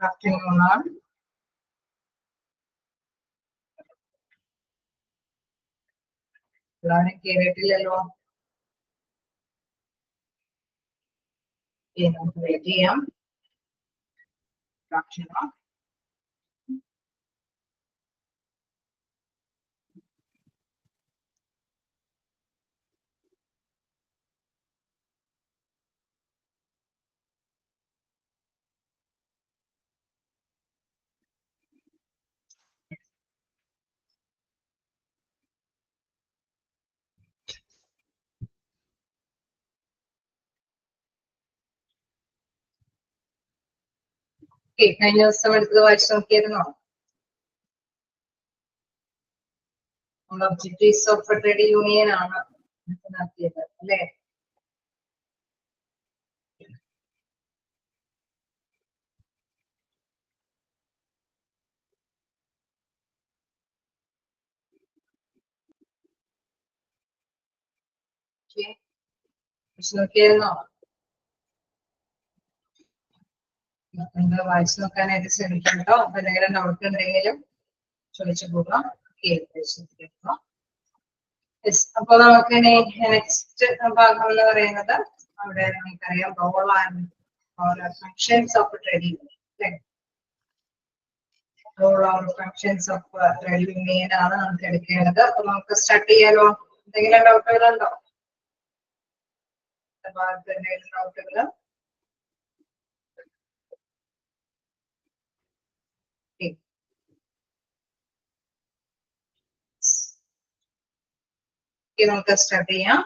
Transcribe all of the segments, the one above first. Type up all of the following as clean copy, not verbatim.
Afternoon all. എല്ലാവരും കേട്ടിട്ടില്ലല്ലോ. നമുക്ക് wait ചെയ്യാം. കഴിഞ്ഞ ദിവസം എടുത്തത് വായിച്ചു നോക്കിയായിരുന്നോ? ഒബ്ജക്റ്റീവ്സ് ഓഫ് ട്രേഡ് യൂണിയൻ ആണ് നടത്തിയത് അല്ലേ? നോക്കിയായിരുന്നോ? നിങ്ങൾ വായിച്ചു നോക്കാനായിട്ട് ശ്രമിക്കാം കേട്ടോ. എന്തെങ്കിലും ഡൗട്ട് ഉണ്ടെങ്കിലും ചോദിച്ചു പോകാം. അപ്പൊ നമുക്ക് നെക്സ്റ്റ് ഭാഗം എന്ന് പറയുന്നത് അവിടെ നമുക്കറിയാം role and functions of trade union. Role and functions of trade union ആണ് നമുക്ക് എടുക്കേണ്ടത്. അപ്പൊ നമുക്ക് സ്റ്റാർട്ട് ചെയ്യാലോ. എന്തെങ്കിലും ഡൗട്ടുകളുണ്ടോ? എന്തെങ്കിലും ഡൗട്ടുകള്? നമുക്ക് സ്റ്റാർട്ട് ചെയ്യാം.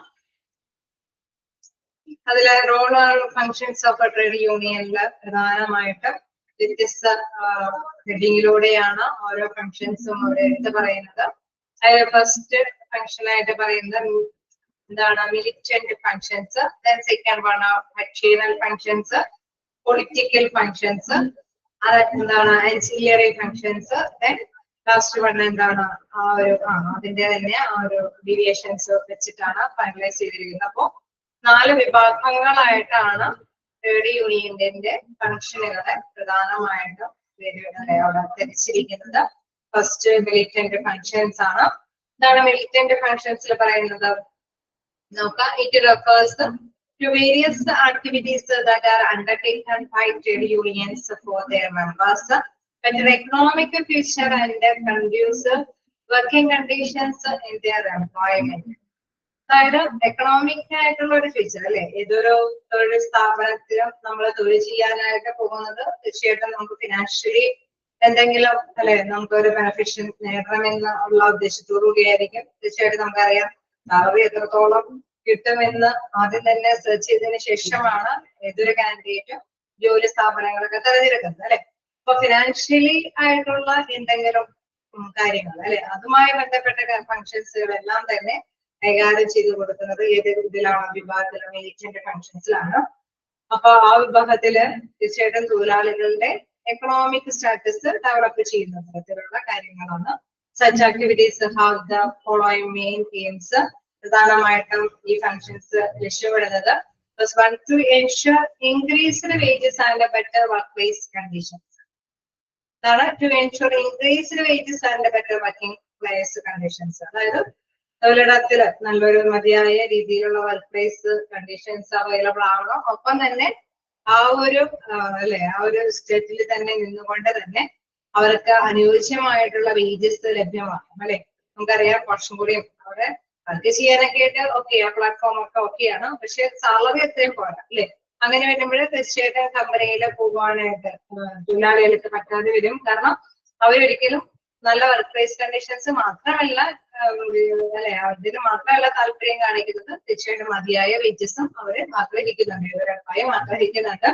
അതിലെ role and functions of trade യൂണിയനിൽ പ്രധാനമായിട്ട് വ്യത്യസ്ത ഹെഡിങ്ങിലൂടെയാണ് ഓരോ ഫങ്ഷൻസും അവിടെ എടുത്ത് പറയുന്നത്. അതിൽ ഫസ്റ്റ് ഫങ്ഷൻ ആയിട്ട് പറയുന്നത് എന്താണ്? Militant functions. Second one functional functions, political functions, എന്താണ് ആൻസിലിയറി ഫങ്ഷൻസ്. ലാസ്റ്റ് വൺ എന്താണ്? അതിന്റെ തന്നെ ആ ഒരു ഡീവിയേഷൻസ് വെച്ചിട്ടാണ് ഫൈനലൈസ് ചെയ്തിരിക്കുന്നത്. അപ്പോ 4 വിഭാഗങ്ങളായിട്ടാണ് ട്രേഡ് യൂണിയന്റെ ഫങ്ഷനുകളെ പ്രധാനമായിട്ടും അവിടെ തിരിച്ചിരിക്കുന്നത്. ഫസ്റ്റ് മിലിറ്റന്റ് ഫങ്ഷൻസ് ആണ്. എന്താണ് മിലിറ്റന്റ് ഫങ്ഷൻസിൽ പറയുന്നത്? നോക്കാം. It refers to various activities that are undertaken by trade unions for their members, better economic future and conducive working conditions in their employment. അതായത് എക്കണോമിക് ആയിട്ടുള്ള ഒരു ഫീച്ചർ അല്ലെ? ഏതൊരു തൊഴിൽ സ്ഥാപനത്തിലും നമ്മൾ തൊഴിൽ ചെയ്യാനായിട്ട് പോകുന്നത് തീർച്ചയായിട്ടും നമുക്ക് ഫിനാൻഷ്യലി എന്തെങ്കിലും അല്ലെ നമുക്കൊരു ബെനിഫിഷ്യൻ നേടണമെന്ന് ഉള്ള ഉദ്ദേശത്തോടു കൂടിയായിരിക്കും. തീർച്ചയായിട്ടും നമുക്കറിയാം സാലറി എത്രത്തോളം കിട്ടുമെന്ന് ആദ്യം തന്നെ സെർച്ച് ചെയ്തതിനു ശേഷമാണ് ഏതൊരു കാൻഡിഡേറ്റും ജോലി സ്ഥാപനങ്ങളൊക്കെ തിരഞ്ഞെടുക്കുന്നത് അല്ലെ? അപ്പൊ ഫിനാൻഷ്യലി ആയിട്ടുള്ള എന്തെങ്കിലും കാര്യങ്ങൾ അല്ലെ, അതുമായി ബന്ധപ്പെട്ട ഫങ്ഷൻസുകളെല്ലാം തന്നെ കൈകാര്യം ചെയ്തു കൊടുക്കുന്നത് ഏത് ഇതിലാണ്? വിഭാഗത്തിലും മിലിറ്റന്റ് ഫങ്ഷൻസിലാണ്. അപ്പൊ ആ വിഭാഗത്തില് തീർച്ചയായിട്ടും തൊഴിലാളികളുടെ എക്കണോമിക് സ്റ്റാറ്റസ് ഡെവലപ്പ് ചെയ്യുന്ന തരത്തിലുള്ള കാര്യങ്ങളാണ്. Such activities have the following main aims. പ്രധാനമായിട്ടും ഈ ഫങ്ഷൻസ് ലക്ഷ്യമിടുന്നത് to ensure increased wages and better work place conditions. അതാണ് to ensure increased wages and better working place conditions. അതായത് തൊഴിലിടത്തില് നല്ലൊരു മതിയായ രീതിയിലുള്ള വർക്ക് പ്ലേസ് കണ്ടീഷൻസ് അവൈലബിൾ ആവണം. ഒപ്പം തന്നെ ആ ഒരു ആ ഒരു സ്റ്റേറ്റിൽ തന്നെ നിന്നുകൊണ്ട് തന്നെ അവർക്ക് അനുയോജ്യമായിട്ടുള്ള വേജസ് ലഭ്യമാകും അല്ലെ? നമുക്കറിയാം കുറച്ചും കൂടി അവിടെ വർക്ക് ചെയ്യാനൊക്കെ ആയിട്ട് ഓക്കെ, ആ പ്ലാറ്റ്ഫോം ഒക്കെ ഓക്കെയാണ്. പക്ഷെ സാലറി അത്രയും പോരാ അല്ലെ? അങ്ങനെ വരുമ്പോൾ തീർച്ചയായിട്ടും കമ്പനിയിൽ പോകുവാനായിട്ട് തൊഴിലാളികൾക്ക് പറ്റാതെ വരും. കാരണം അവരൊരിക്കലും നല്ല വർക്ക് പ്ലേസ് കണ്ടീഷൻസ് മാത്രമല്ല അല്ലെ അതിന് മാത്രമല്ല താല്പര്യം കാണിക്കുന്നത്, തീർച്ചയായിട്ടും മതിയായ വേജസും അവര് ആഗ്രഹിക്കുന്നുണ്ട്, ഇവരപ്പായും ആഗ്രഹിക്കുന്നുണ്ട്.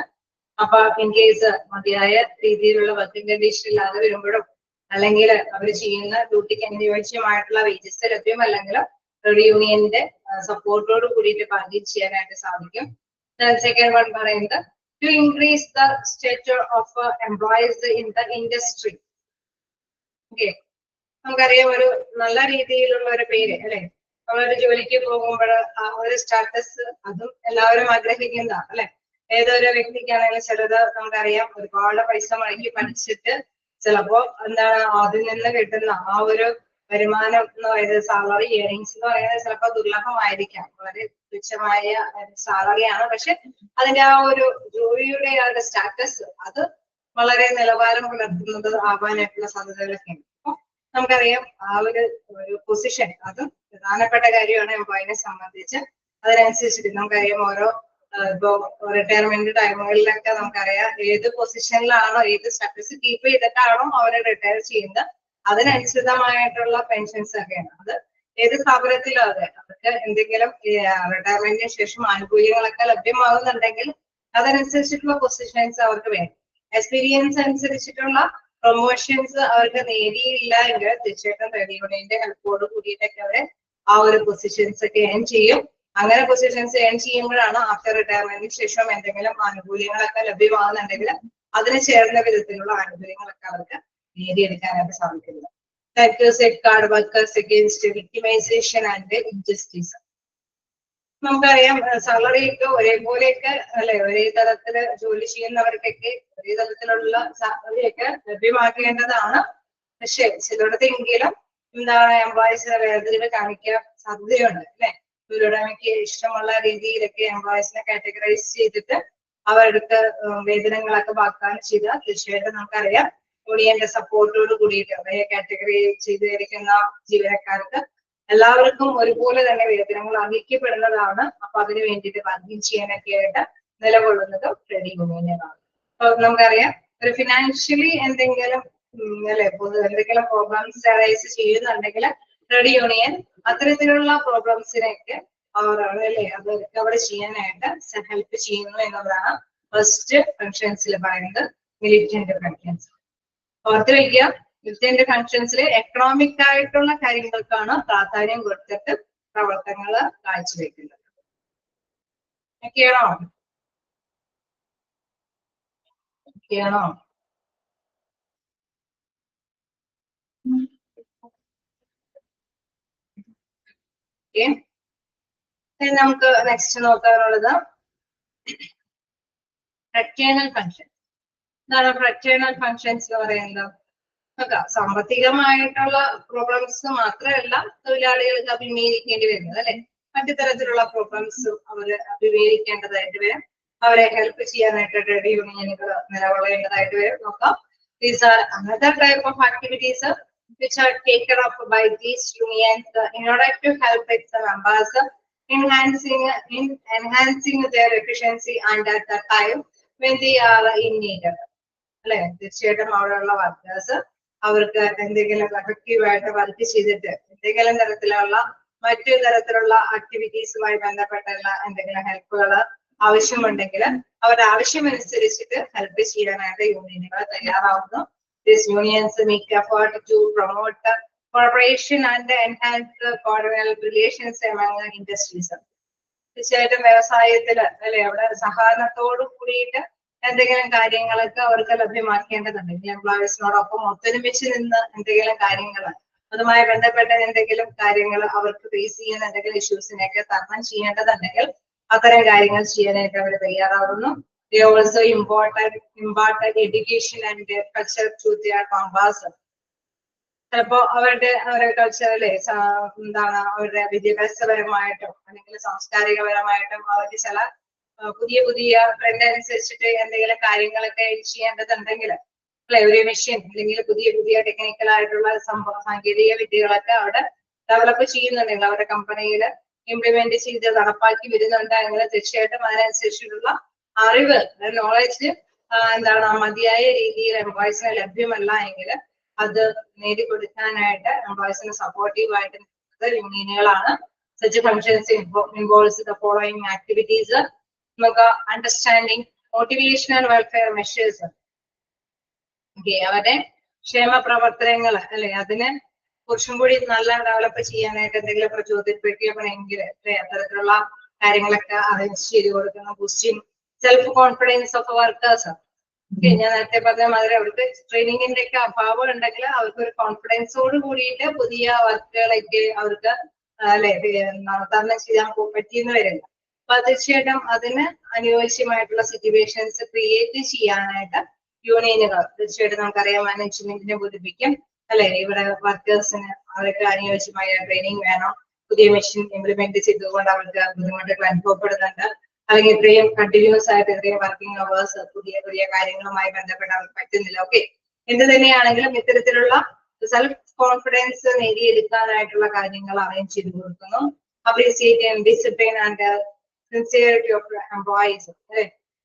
അപ്പൊ ഇൻ കേസ് മതിയായ രീതിയിലുള്ള വർക്കിംഗ് കണ്ടീഷൻ ഇല്ലാതെ വരുമ്പോഴും അല്ലെങ്കിൽ അവർ ചെയ്യുന്ന ഡ്യൂട്ടിക്ക് അനുയോജ്യമായിട്ടുള്ള വേജസ് ലഭ്യമല്ലെങ്കിൽ ട്രേഡ് യൂണിയന്റെ സപ്പോർട്ടോട് കൂടിയിട്ട് ബാർഗെയിൻ ചെയ്യാനായിട്ട് സാധിക്കും. സെക്കൻഡ് വൺ പറയുന്നത് to increase the stature of employees in the industry. Okay, നമുക്കറിയാം ഒരു നല്ല രീതിയിലുള്ള ഒരു പേര് അല്ലെ? നമ്മളൊരു ജോലിക്ക് പോകുമ്പോൾ ആ ഒരു സ്റ്റാറ്റസ് അതും എല്ലാവരും ആഗ്രഹിക്കുന്നതാണ് അല്ലെ? ഏതൊരു വ്യക്തിക്കാണെങ്കിലും ചിലത് നമുക്കറിയാം ഒരുപാട് പൈസ മുടക്കി പഠിച്ചിട്ട് ചിലപ്പോ എന്താണ് അതിൽ നിന്ന് കിട്ടുന്ന ആ ഒരു വരുമാനം എന്ന് പറയുന്നത് സാലറി ഏർണിങ്സ് എന്ന് പറയുന്നത് ചിലപ്പോൾ ദുർലഭമായിരിക്കാം, വളരെ തുച്ഛമായ സാലറിയാണ്. പക്ഷെ അതിന്റെ ആ ഒരു ജോലിയുടെ ആ ഒരു സ്റ്റാറ്റസ് അത് വളരെ നിലവാരം പുലർത്തുന്നത് ആവാനായിട്ടുള്ള സാധ്യതകളൊക്കെ ഉണ്ട്. അപ്പൊ നമുക്കറിയാം ആ ഒരു പൊസിഷൻ അത് പ്രധാനപ്പെട്ട കാര്യമാണ് എംപ്ലോയിനെ സംബന്ധിച്ച്. അതിനനുസരിച്ചിട്ട് നമുക്കറിയാം ഓരോ ഇപ്പോ റിട്ടയർമെന്റ് ടൈമുകളിലൊക്കെ നമുക്കറിയാം ഏത് പൊസിഷനിലാണോ ഏത് സ്റ്റാറ്റസ് കീപ്പ് ചെയ്തിട്ടാണോ അവരെ റിട്ടയർ ചെയ്യുന്നത് അതിനനുസൃതമായിട്ടുള്ള പെൻഷൻസ് ഒക്കെയാണ്. അത് ഏത് സ്ഥാപനത്തിലും അതെ, അവർക്ക് എന്തെങ്കിലും റിട്ടയർമെന്റിന് ശേഷം ആനുകൂല്യങ്ങളൊക്കെ ലഭ്യമാകുന്നുണ്ടെങ്കിൽ അതനുസരിച്ചിട്ടുള്ള പൊസിഷൻസ് അവർക്ക് വേണം. എക്സ്പീരിയൻസ് അനുസരിച്ചിട്ടുള്ള പ്രൊമോഷൻസ് അവർക്ക് നേടിയില്ല എങ്കിൽ തീർച്ചയായിട്ടും ട്രേഡ് യൂണിയന്റെ ഹെൽപ്പോട് കൂടിയിട്ടൊക്കെ അവരെ ആ ഒരു പൊസിഷൻസ് ഒക്കെ ഏൺ ചെയ്യും. അങ്ങനെ പൊസിഷൻസ് ഏൺ ചെയ്യുമ്പോഴാണ് ആഫ്റ്റർ റിട്ടയർമെന്റിന് ശേഷം എന്തെങ്കിലും ആനുകൂല്യങ്ങളൊക്കെ ലഭ്യമാകുന്നുണ്ടെങ്കിൽ അതിന് ചേർന്ന വിധത്തിലുള്ള ആനുകൂല്യങ്ങളൊക്കെ അവർക്ക് നേടിയെടുക്കാനായിട്ട് സാധിക്കുന്നത്. safeguard workers against victimization and injustice. നമുക്കറിയാം സാലറി ഒക്കെ ഒരേപോലെയൊക്കെ അല്ലെ, ഒരേ തരത്തില് ജോലി ചെയ്യുന്നവർക്കൊക്കെ ഒരേ തരത്തിലുള്ള സാലറിയൊക്കെ ലഭ്യമാക്കേണ്ടതാണ്. പക്ഷെ ചിലയിടത്തെങ്കിലും എന്താണ് എംപ്ലോയീസിനെ വേർതിരിവ് കാണിക്കാൻ സാധ്യതയുണ്ട് അല്ലെ. തൊഴിലുടമയ്ക്ക് ഇഷ്ടമുള്ള രീതിയിലൊക്കെ എംപ്ലോയീസിനെ കാറ്റഗറൈസ് ചെയ്തിട്ട് അവർക്ക് വേതനങ്ങളൊക്കെ വാഗ്ദാനം ചെയ്താൽ തീർച്ചയായിട്ടും നമുക്കറിയാം യൂണിയന്റെ സപ്പോർട്ടോട് കൂടിയിട്ട് അവരെ കാറ്റഗറി ചെയ്തിരിക്കുന്ന ജീവനക്കാർക്ക് എല്ലാവർക്കും ഒരുപോലെ തന്നെ വേതനങ്ങൾ അംഗീകരിക്കപ്പെടുന്നതാണ്. അപ്പൊ അതിന് വേണ്ടിയിട്ട് ബാർഗെയിൻ ചെയ്യാനൊക്കെ ആയിട്ട് നിലകൊള്ളുന്നത് ട്രേഡ് യൂണിയനുകളാണ്. അപ്പൊ നമുക്കറിയാം ഒരു ഫിനാൻഷ്യലി എന്തെങ്കിലും അല്ലെ എന്തെങ്കിലും പ്രോബ്ലംസ് അറൈസ് ചെയ്യുന്നുണ്ടെങ്കിൽ ട്രേഡ് യൂണിയൻ അത്തരത്തിലുള്ള പ്രോബ്ലംസിനെയൊക്കെ അല്ലെ അത് റിക്കവർ ചെയ്യാനായിട്ട് ഹെൽപ്പ് ചെയ്യുന്നു എന്നുള്ളതാണ് ഫസ്റ്റ് ഫങ്ഷൻസിൽ പറയുന്നത് മിലിറ്റന്റ് ഫങ്ഷൻസ്. ഓർത്ത് വയ്ക്കുക, മിലിറ്റന്റ് ഫങ്ഷൻസിൽ എക്കണോമിക് ആയിട്ടുള്ള കാര്യങ്ങൾക്കാണ് പ്രാധാന്യം കൊടുത്തിട്ട് പ്രവർത്തനങ്ങൾ കാഴ്ചവെക്കുന്നത്. ഒക്കെയാണോ? ഒക്കെയാണോ? നമുക്ക് നെക്സ്റ്റ് നോക്കാനുള്ളത് ഫ്രക്ചേണൽ ഫങ്ഷൻ. എന്താണ് ഫ്രക്ചേണൽ ഫങ്ഷൻസ് എന്ന് പറയുന്നത്? സാമ്പത്തികമായിട്ടുള്ള പ്രോബ്ലംസ് മാത്രമല്ല തൊഴിലാളികൾക്ക് അഭിമുഖീകരിക്കേണ്ടി വരുന്നത് അല്ലെ, മറ്റു തരത്തിലുള്ള പ്രോബ്ലംസും അവര് അഭിമുഖീകരിക്കേണ്ടതായിട്ട് വരും. അവരെ ഹെൽപ്പ് ചെയ്യാനായിട്ട് ട്രേഡ് യൂണിയനുകൾ നിലകൊള്ളേണ്ടതായിട്ട് വരും. നോക്കാം, these are another type of activities which are taken up by these unions in order to help its members enhancing their efficiency and at the time when they are in need. അല്ലെ, തീർച്ചയായിട്ടും അവിടെയുള്ള workers അവർക്ക് എന്തെങ്കിലും effective ആയിട്ട് work ചെയ്തിട്ട് എന്തെങ്കിലും തരത്തിലുള്ള മറ്റു തരത്തിലുള്ള ആക്ടിവിറ്റീസുമായി ബന്ധപ്പെട്ടുള്ള എന്തെങ്കിലും ഹെൽപ്പുകൾ ആവശ്യമുണ്ടെങ്കിൽ അവരുടെ ആവശ്യമനുസരിച്ചിട്ട് ഹെൽപ്പ് ചെയ്യാനായിട്ട് യൂണിയനുകൾ തയ്യാറാവുന്നു. These unions make effort to promote cooperation and enhance cordial relations among industries. തീർച്ചയായിട്ടും വ്യവസായത്തില് അല്ലെ അവിടെ സഹകരണത്തോട് കൂടിയിട്ട് എന്തെങ്കിലും കാര്യങ്ങളൊക്കെ അവർക്ക് ലഭ്യമാക്കേണ്ടതുണ്ടെങ്കിൽ എംപ്ലോയീസിനോടൊപ്പം ഒത്തൊരുമിച്ച് നിന്ന് എന്തെങ്കിലും കാര്യങ്ങൾ അതുമായി ബന്ധപ്പെട്ട എന്തെങ്കിലും കാര്യങ്ങൾ അവർക്ക് ഫേസ് ചെയ്യുന്ന എന്തെങ്കിലും ഇഷ്യൂസിനെയൊക്കെ തരണം ചെയ്യേണ്ടതുണ്ടെങ്കിൽ അത്തരം കാര്യങ്ങൾ ചെയ്യാനായിട്ട് അവർ തയ്യാറാവുന്നു. They also imparted education and culture to their members. ചിലപ്പോ അവരുടെ കൾച്ചറിലെ എന്താണ് അവരുടെ വിദ്യാഭ്യാസപരമായിട്ടും അല്ലെങ്കിൽ സാംസ്കാരികപരമായിട്ടും അവർക്ക് ചില പുതിയ പുതിയ ട്രെൻഡ് അനുസരിച്ചിട്ട് എന്തെങ്കിലും കാര്യങ്ങളൊക്കെ ചെയ്യേണ്ടതുണ്ടെങ്കിൽ അല്ലെ, ഒരു മെഷീൻ അല്ലെങ്കിൽ പുതിയ പുതിയ ടെക്നിക്കൽ ആയിട്ടുള്ള സാങ്കേതിക വിദ്യകളൊക്കെ അവിടെ ഡെവലപ്പ് ചെയ്യുന്നുണ്ടെങ്കിൽ അവരുടെ കമ്പനിയിൽ ഇംപ്ലിമെന്റ് ചെയ്ത് നടപ്പാക്കി വരുന്നുണ്ടെങ്കിൽ തീർച്ചയായിട്ടും അതിനനുസരിച്ചിട്ടുള്ള അറിവ് നോളജ് എന്താണ് മതിയായ രീതിയിൽ എംപ്ലോയീസിന് ലഭ്യമല്ല എങ്കിൽ അത് നേടിക്കൊടുക്കാനായിട്ട് എംപ്ലോയീസിന് സപ്പോർട്ടീവ് ആയിട്ട് യൂണിയനുകളാണ്. Such functions involves the following activities. നമുക്ക് അണ്ടർസ്റ്റാൻഡിങ് മോട്ടിവേഷണൽ വെൽഫെയർ മെഷേഴ്സ്. അവരുടെ ക്ഷേമ പ്രവർത്തനങ്ങൾ അല്ലെ അതിനെ കുറച്ചും കൂടി നല്ല ഡെവലപ്പ് ചെയ്യാനായിട്ട് എന്തെങ്കിലും പ്രചോദിപ്പിക്കണമെങ്കിൽ അത്തരത്തിലുള്ള കാര്യങ്ങളൊക്കെ അറേഞ്ച് ചെയ്ത് കൊടുക്കുന്ന boosting self confidence of workers. ഞാൻ നേരത്തെ പറഞ്ഞ മാതിരി അവർക്ക് ട്രെയിനിങ്ങിന്റെ ഒക്കെ അഭാവം ഉണ്ടെങ്കിൽ അവർക്ക് ഒരു കോൺഫിഡൻസോട് കൂടിയിട്ട് പുതിയ വർക്കുകളൊക്കെ അവർക്ക് അല്ലെ തരണം ചെയ്യാൻ പറ്റിയെന്ന് വരുന്നത്. അപ്പൊ തീർച്ചയായിട്ടും അതിന് അനുയോജ്യമായിട്ടുള്ള സിറ്റുവേഷൻസ് ക്രിയേറ്റ് ചെയ്യാനായിട്ട് യൂണിയനുകൾ തീർച്ചയായിട്ടും നമുക്കറിയാം മാനേജ്മെന്റിനെ ബോധിപ്പിക്കും അല്ലെ. ഇവിടെ വർക്കേഴ്സിന് അവർക്ക് അനുയോജ്യമായ ട്രെയിനിങ് വേണം. പുതിയ മെഷീൻ ഇംപ്ലിമെന്റ് ചെയ്തുകൊണ്ട് അവർക്ക് ബുദ്ധിമുട്ടുകൾ അനുഭവപ്പെടുന്നുണ്ട്. അല്ലെങ്കിൽ ഇത്രയും കണ്ടിന്യൂസ് ആയിട്ട് ഇത്രയും വർക്കിംഗ് അവേഴ്സ് പുതിയ പുതിയ കാര്യങ്ങളുമായി ബന്ധപ്പെട്ട് അവർക്ക് പറ്റുന്നില്ല. ഓക്കെ, എന്ത് തന്നെയാണെങ്കിലും ഇത്തരത്തിലുള്ള സെൽഫ് കോൺഫിഡൻസ് നേടിയെടുക്കാനായിട്ടുള്ള കാര്യങ്ങൾ അറേഞ്ച് ചെയ്ത് കൊടുക്കുന്നു. Appreciate discipline and sincerity of employees അല്ലെ.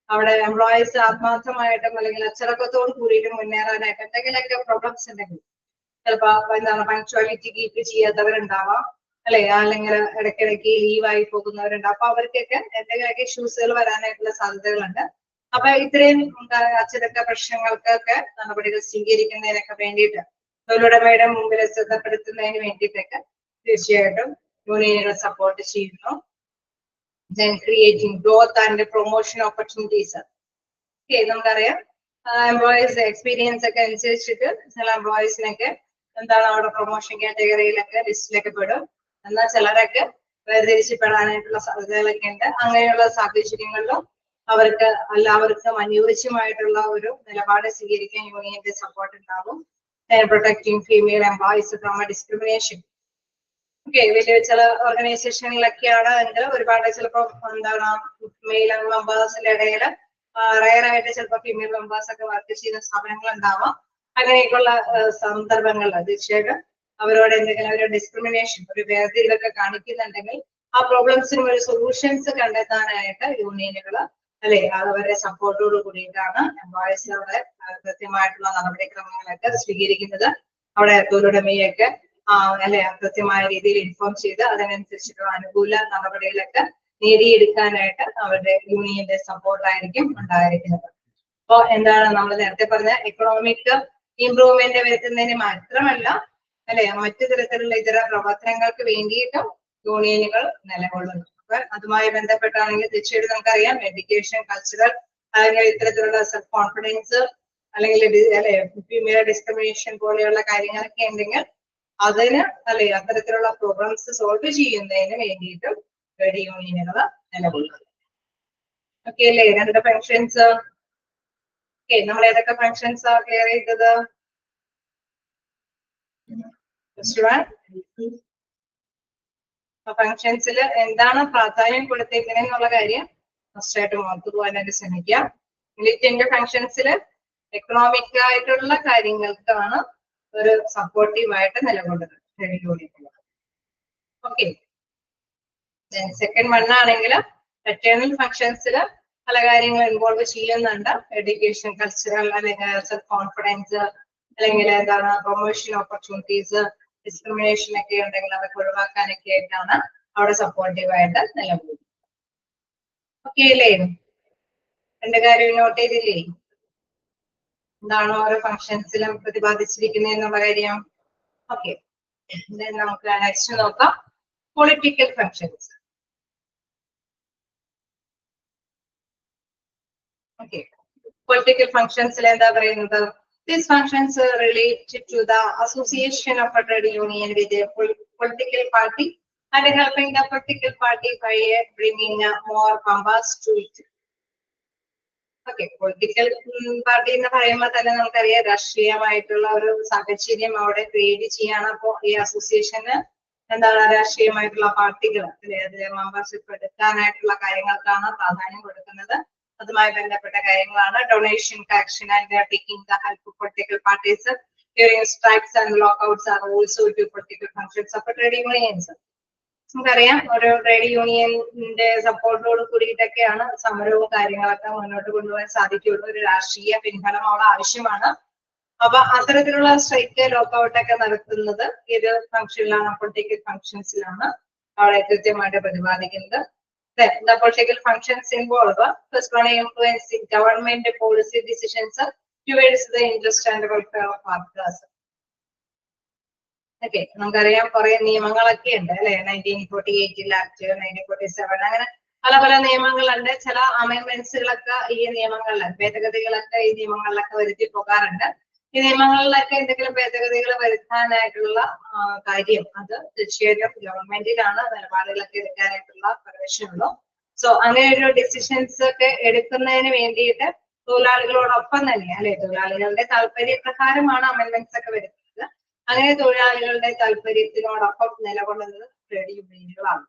അവിടെ എംപ്ലോയീസ് ആത്മാർത്ഥമായിട്ടും അല്ലെങ്കിൽ അച്ചടക്കത്തോട് കൂടിയിട്ട് മുന്നേറാനായിട്ട് എന്തെങ്കിലുമൊക്കെ പ്രോബ്ലംസ് ഉണ്ടെങ്കിൽ ചിലപ്പോ എന്താണ് പങ്ക്ച്വാലിറ്റി കീപ്പ് ചെയ്യാത്തവരുണ്ടാവാം അല്ലെ, അല്ലെങ്കിൽ ഇടയ്ക്കിടയ്ക്ക് ലീവായി പോകുന്നവരുണ്ട്. അപ്പൊ അവർക്കൊക്കെ എന്തെങ്കിലുമൊക്കെ ഇഷ്യൂസുകൾ വരാനായിട്ടുള്ള സാധ്യതകളുണ്ട്. അപ്പൊ ഇത്രയും അച്ചടക്ക പ്രശ്നങ്ങൾക്കൊക്കെ നടപടികൾ സ്വീകരിക്കുന്നതിനൊക്കെ വേണ്ടിയിട്ട് തൊഴിലുടമയുടെ മുമ്പിൽ ശ്രദ്ധപ്പെടുത്തുന്നതിന് വേണ്ടിയിട്ടൊക്കെ തീർച്ചയായിട്ടും യൂണിയനുകൾ സപ്പോർട്ട് ചെയ്യുന്നു. Then creating growth and promotion opportunities. Okay, നമുക്കറിയാം എംപ്ലോയീസ് എക്സ്പീരിയൻസ് ഒക്കെ അനുസരിച്ചിട്ട് ചില എംപ്ലോയീസിനൊക്കെ എന്താണ് അവിടെ പ്രൊമോഷൻ കാറ്റഗറിയിലൊക്കെ ലിസ്റ്റിലൊക്കെ പെടും. എന്നാൽ ചിലരൊക്കെ വേർതിരിച്ചപ്പെടാനായിട്ടുള്ള സാധ്യതകളൊക്കെ ഉണ്ട്. അങ്ങനെയുള്ള സാഹചര്യങ്ങളിലും അവർക്ക് എല്ലാവർക്കും അനുയോജ്യമായിട്ടുള്ള ഒരു നിലപാട് സ്വീകരിക്കാൻ യൂണിയന്റെ സപ്പോർട്ട് ഉണ്ടാകും. Protecting female employees from discrimination. Okay, വലിയ ചില ഓർഗനൈസേഷനിലൊക്കെയാണ് എങ്കിൽ ഒരുപാട് ചിലപ്പോൾ എന്താണ് മെയിൽ മെമ്പേഴ്സിന്റെ ഇടയിൽ റയർ ആയിട്ട് ചിലപ്പോൾ ഫീമെയിൽ മെമ്പേഴ്സ് ഒക്കെ വർക്ക് ചെയ്യുന്ന സ്ഥാപനങ്ങൾ ഉണ്ടാവാം. അങ്ങനെയൊക്കെയുള്ള സന്ദർഭങ്ങളിൽ തീർച്ചയായിട്ടും അവരോട് എന്തെങ്കിലും ഒരു ഡിസ്ക്രിമിനേഷൻ ഒരു വേർതിരിവൊക്കെ കാണിക്കുന്നുണ്ടെങ്കിൽ ആ പ്രോബ്ലംസിന് ഒരു സൊല്യൂഷൻസ് കണ്ടെത്താനായിട്ട് യൂണിയനുകൾ അല്ലെ അവരുടെ സപ്പോർട്ടോട് കൂടിയിട്ടാണ് എംപ്ലോയീസ് അവിടെ കൃത്യമായിട്ടുള്ള നടപടിക്രമങ്ങളൊക്കെ സ്വീകരിക്കുന്നത്. അവിടെ തൊഴിലുടമയൊക്കെ അല്ലെ കൃത്യമായ രീതിയിൽ ഇൻഫോം ചെയ്ത് അതിനനുസരിച്ചിട്ടുള്ള അനുകൂല നടപടികളൊക്കെ നേടിയെടുക്കാനായിട്ട് അവരുടെ യൂണിയന്റെ സപ്പോർട്ടായിരിക്കും ഉണ്ടായിരിക്കുന്നത്. അപ്പൊ എന്താണ് നമ്മൾ നേരത്തെ പറഞ്ഞ എക്കണോമിക് ഇംപ്രൂവ്മെന്റ് വരുത്തുന്നതിന് മാത്രമല്ല അല്ലെ മറ്റു തരത്തിലുള്ള ഇതര പ്രവർത്തനങ്ങൾക്ക് വേണ്ടിയിട്ടും യൂണിയനുകൾ നിലകൊള്ളുന്നു. അപ്പൊ അതുമായി ബന്ധപ്പെട്ടാണെങ്കിൽ തീർച്ചയായിട്ടും നമുക്കറിയാം എഡ്യൂക്കേഷൻ, കൾച്ചറൽ അല്ലെങ്കിൽ ഇത്തരത്തിലുള്ള സെൽഫ് കോൺഫിഡൻസ് അല്ലെങ്കിൽ അല്ലെ ഫീമെയിൽ ഡിസ്ക്രിമിനേഷൻ പോലെയുള്ള കാര്യങ്ങളൊക്കെ ഉണ്ടെങ്കിൽ അതിന് അല്ലെ അത്തരത്തിലുള്ള പ്രോബ്ലംസ് സോൾവ് ചെയ്യുന്നതിന് വേണ്ടിയിട്ടും ട്രേഡ് യൂണിയനുകൾ നിലകൊള്ളുന്നു. ഓക്കെ അല്ലേ, രണ്ട് ഫങ്ഷൻസ്. ഓക്കെ, നമ്മൾ ഏതൊക്കെ ഫങ്ഷൻസ് ആ ക്ലിയർ ചെയ്തത്? ഫങ്ഷൻസിൽ എന്താണ് പ്രാധാന്യം കൊടുത്തേക്കുന്നതെന്നുള്ള കാര്യം ഫസ്റ്റായിട്ട് ഓർത്തു പോകാനായിട്ട് ശ്രമിക്കാം. മിലിറ്റന്റ് ഫങ്ഷൻസിൽ എക്കണോമിക് ആയിട്ടുള്ള കാര്യങ്ങൾക്കാണ് ഒരു സപ്പോർട്ടീവായിട്ട് നിലകൊള്ളുന്നത് ട്രേഡ് യൂണിയനുകൾ. ഓക്കെ, സെക്കൻഡ് വൺ ആണെങ്കിൽ എറ്റേണൽ ഫങ്ഷൻസിൽ പല കാര്യങ്ങൾ ഇൻവോൾവ് ചെയ്യുന്നുണ്ട്. എഡ്യൂക്കേഷൻ, കൾച്ചറൽ അല്ലെങ്കിൽ സെൽഫ് കോൺഫിഡൻസ് അല്ലെങ്കിൽ എന്താണ് പ്രൊമോഷൻ ഓപ്പർച്യൂണിറ്റീസ്, ഡിസ്ക്രിമിനേഷൻ ഒക്കെ ഉണ്ടെങ്കിൽ അതൊക്കെ ഒഴിവാക്കാനൊക്കെ ആയിട്ടാണ് അവിടെ സപ്പോർട്ടീവായിട്ട് നിലകൊള്ളുന്നത്. ഓക്കെ അല്ലേ, എന്റെ കാര്യം നോട്ട് ചെയ്തില്ലേ? എന്താണ് ഓരോ ഫങ്ഷൻസിലും പ്രതിപാദിച്ചിരിക്കുന്നത് എന്നുള്ള കാര്യം? ഓക്കെ, നമുക്ക് നെക്സ്റ്റ് നോക്കാം പൊളിറ്റിക്കൽ ഫങ്ഷൻസ്. ഓക്കെ, പൊളിറ്റിക്കൽ ഫങ്ഷൻസിൽ എന്താ പറയുന്നത്? These functions relate to the association of a trade union with a political party and helping the political party by bringing more members to it. Okay, political party എന്ന് പറയുമ്പോൾ തന്നെ നമുക്കറിയാം രാഷ്ട്രീയമായിട്ടുള്ള ഒരു സാഹചര്യം അവിടെ create ചെയ്യാണ്. അപ്പോൾ ഈ അസോസിയേഷന് എന്താണ് രാഷ്ട്രീയമായിട്ടുള്ള പാർട്ടികൾ അല്ലെ അതിലെ മെമ്പർഷിപ്പ് എടുക്കാനായിട്ടുള്ള കാര്യങ്ങൾക്കാണ് പ്രാധാന്യം കൊടുക്കുന്നത്. അതുമായി ബന്ധപ്പെട്ട കാര്യങ്ങളാണ് donation, collection and taking the help political parties during strikes and lockouts are also to political functions of trade unions. നമുക്കറിയാം ഒരു ട്രേഡ് യൂണിയന്റെ സപ്പോർട്ടോട് കൂടിയിട്ടൊക്കെയാണ് സമരവും കാര്യങ്ങളൊക്കെ മുന്നോട്ട് കൊണ്ടുപോകാൻ സാധിക്കുള്ളൂ. ഒരു രാഷ്ട്രീയ പിൻബലം അവിടെ ആവശ്യമാണ്. അപ്പൊ അത്തരത്തിലുള്ള സ്ട്രൈക്ക്, ലോക്കൌട്ട് ഒക്കെ നടത്തുന്നത് ഏത് ഫംഗ്ഷനിലാണ്? പൊളിറ്റിക്കൽ ഫങ്ഷൻസിലാണ് അവിടെ കൃത്യമായിട്ട് പ്രതിപാദിക്കുന്നത്. The political functions involve first one influencing government policy decisions towards the interest and welfare of workers. Okay, നമുക്കറിയാം കുറെ നിയമങ്ങളൊക്കെ ഉണ്ട് അല്ലെ. 1948 ആക്ട്, 1947 അങ്ങനെ പല പല നിയമങ്ങളുണ്ട്. ചില അമെന്റ്മെന്റ്സുകളൊക്കെ ഈ നിയമങ്ങളിൽ ഭേദഗതികളൊക്കെ ഈ നിയമങ്ങളിലൊക്കെ വരുത്തി പോകാറുണ്ട്. ഈ നിയമങ്ങളിലൊക്കെ എന്തെങ്കിലും ഭേദഗതികൾ വരുത്താനായിട്ടുള്ള കാര്യം അത് തീർച്ചയായിട്ടും ഗവൺമെന്റിനാണ് നിലപാടുകളൊക്കെ എടുക്കാനായിട്ടുള്ള പെർമിഷൻ ഉള്ളൂ. സോ അങ്ങനെ ഒരു ഡിസിഷൻസ് ഒക്കെ എടുക്കുന്നതിന് വേണ്ടിയിട്ട് തൊഴിലാളികളോടൊപ്പം തന്നെ അല്ലെ, തൊഴിലാളികളുടെ താല്പര്യപ്രകാരമാണ് അമെന്റ്മെന്റ്സ് ഒക്കെ വരുന്നത്. അങ്ങനെ തൊഴിലാളികളുടെ താല്പര്യത്തിനോടൊപ്പം നിലകൊള്ളുന്നത് ട്രേഡ് യൂണിയനുകളാണ്.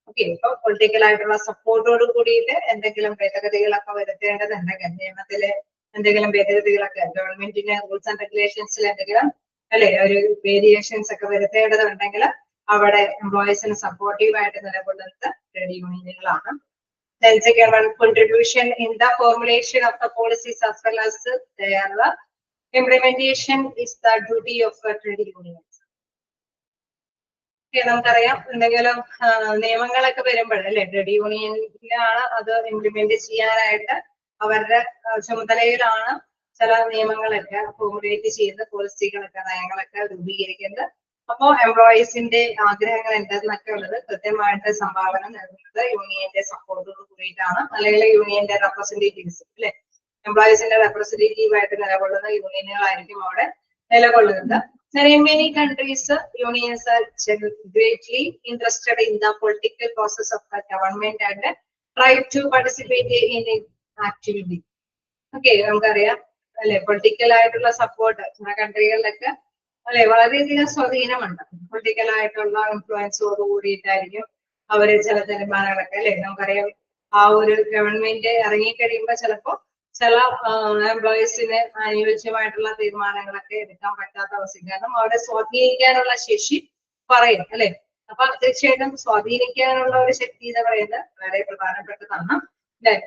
ഓക്കെ, ഇപ്പൊ പൊളിറ്റിക്കൽ ആയിട്ടുള്ള സപ്പോർട്ടോട് കൂടിയിട്ട് എന്തെങ്കിലും ഭേദഗതികളൊക്കെ വരുത്തേണ്ടതുണ്ടെങ്കിൽ, നിയമത്തില് എന്തെങ്കിലും ഭേദഗതികളൊക്കെ, ഗവൺമെന്റിന്റെ റൂൾസ് ആൻഡ് റെഗുലേഷൻസിൽ എന്തെങ്കിലും അല്ലെ ഒരു വേരിയേഷൻസ് ഒക്കെ വരുത്തേണ്ടതുണ്ടെങ്കിൽ അവിടെ എംപ്ലോയീസിന് സപ്പോർട്ടീവായിട്ട് നിലകൊള്ളുന്നത് trade യൂണിയനുകളാണ്. Then second one, contribution in the formulation of the policies as well as their implementation is the duty of trade unions. നമുക്കറിയാം എന്തെങ്കിലും നിയമങ്ങളൊക്കെ വരുമ്പോഴല്ലേ ട്രേഡ് യൂണിയനിലാണ് അത് ഇംപ്ലിമെന്റ് ചെയ്യാനായിട്ട് അവരുടെ ചുമതലയിലാണ് ചില നിയമങ്ങളൊക്കെ ഫോർമുലേറ്റ് ചെയ്ത് പോളിസികളൊക്കെ നയങ്ങളൊക്കെ രൂപീകരിക്കുന്നത്. അപ്പോ എംപ്ലോയീസിന്റെ ആഗ്രഹങ്ങൾ എന്തെന്നൊക്കെ ഉള്ളത് കൃത്യമായിട്ട് സംഭാവന നൽകുന്നത് യൂണിയന്റെ സപ്പോർട്ടോട് കൂടിയിട്ടാണ്, അല്ലെങ്കിൽ യൂണിയന്റെ റെപ്രസെന്റേറ്റീവ്സ് അല്ലെ, എംപ്ലോയീസിന്റെ റെപ്രസെന്റേറ്റീവ് ആയിട്ട് നിലകൊള്ളുന്ന യൂണിയനുകളായിരിക്കും അവിടെ നിലകൊള്ളുന്നത്. In many countries, unions are greatly interested in the political process of the government and try to participate in its activity. Okay, നമുക്കറിയാം അല്ലെ, പൊളിറ്റിക്കൽ ആയിട്ടുള്ള സപ്പോർട്ട് ചില കൺട്രികളിലൊക്കെ അല്ലെ വളരെയധികം സ്വാധീനമുണ്ട്. പൊളിറ്റിക്കൽ ആയിട്ടുള്ള ഇൻഫ്ലുവൻസോട് കൂടിയിട്ടായിരിക്കും അവര് ചില തീരുമാനങ്ങളൊക്കെ അല്ലെ, നമുക്കറിയാം ആ ഒരു ഗവൺമെന്റ് ഇറങ്ങിക്കഴിയുമ്പോൾ ചിലപ്പോ ചില എംപ്ലോയീസിന് അനുയോജ്യമായിട്ടുള്ള തീരുമാനങ്ങളൊക്കെ എടുക്കാൻ പറ്റാത്ത അവസ്ഥ, കാരണം അവരെ സ്വാധീനിക്കാനുള്ള ശേഷി പറയും അല്ലെ. അപ്പൊ തീർച്ചയായിട്ടും സ്വാധീനിക്കാനുള്ള ഒരു ശക്തി എന്ന് പറയുന്നത് വളരെ പ്രധാനപ്പെട്ടതാണ്.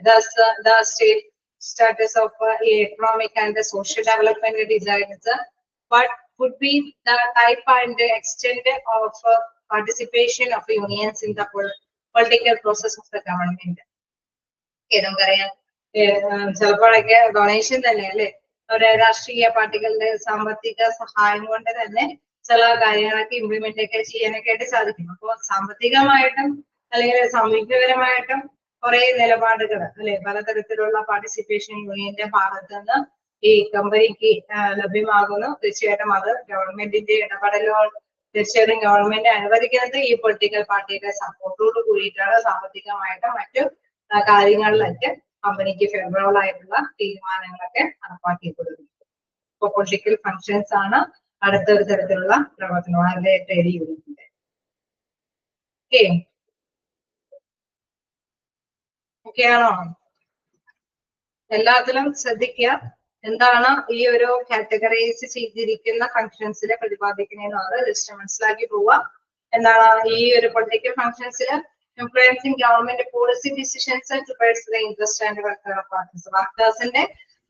The state status of economic and the social development decides what would be the type and the extent of participation of unions in the political process of the government. നമുക്കറിയാം ചിലപ്പോഴൊക്കെ ഡൊണേഷൻ തന്നെ അല്ലെ, ഒരു രാഷ്ട്രീയ പാർട്ടികളുടെ സാമ്പത്തിക സഹായം കൊണ്ട് തന്നെ ചില കാര്യങ്ങളൊക്കെ ഇംപ്ലിമെന്റ് ഒക്കെ ചെയ്യാനൊക്കെ ആയിട്ട് സാധിക്കും. അപ്പോൾ സാമ്പത്തികമായിട്ടും അല്ലെങ്കിൽ സാമൂഹികപരമായിട്ടും കുറെ നിലപാടുകൾ അല്ലെ, പലതരത്തിലുള്ള പാർട്ടിസിപ്പേഷൻ യൂണിയന്റെ ഭാഗത്ത് നിന്ന് ഈ കമ്പനിക്ക് ലഭ്യമാകുന്നു. തീർച്ചയായിട്ടും അത് ഗവൺമെന്റിന്റെ ഇടപെടലോ തീർച്ചയായിട്ടും ഗവൺമെന്റ് അനുവദിക്കുന്നത് ഈ പൊളിറ്റിക്കൽ പാർട്ടിയുടെ സപ്പോർട്ടോട് കൂടിയിട്ടാണ്. സാമ്പത്തികമായിട്ടും മറ്റു കാര്യങ്ങളിലൊക്കെ കമ്പനിക്ക് ഫേവറബിൾ ആയിട്ടുള്ള തീരുമാനങ്ങളൊക്കെ നടപ്പാക്കി കൊടുക്കുന്നത്. ഇപ്പൊ പൊളിറ്റിക്കൽ ഫങ്ഷൻസ് ആണ് അടുത്തൊരു തരത്തിലുള്ള പ്രവർത്തനം അതിന്റെ ട്രേഡ് യൂണിയന്റെ. ഓക്കെ ആണോ? എല്ലാത്തിലും ശ്രദ്ധിക്കുക എന്താണ് ഈ ഒരു കാറ്റഗറൈസ് ചെയ്തിരിക്കുന്ന ഫങ്ഷൻസിലെ പ്രതിപാദിക്കുന്നതെന്നാണ് ജസ്റ്റ് മനസ്സിലാക്കി പോവുക. എന്താണ് ഈ ഒരു political ഫങ്ഷൻസിൽ influencing government policy decisions towards the interest and welfare of workers. വർക്കേഴ്സിന്റെ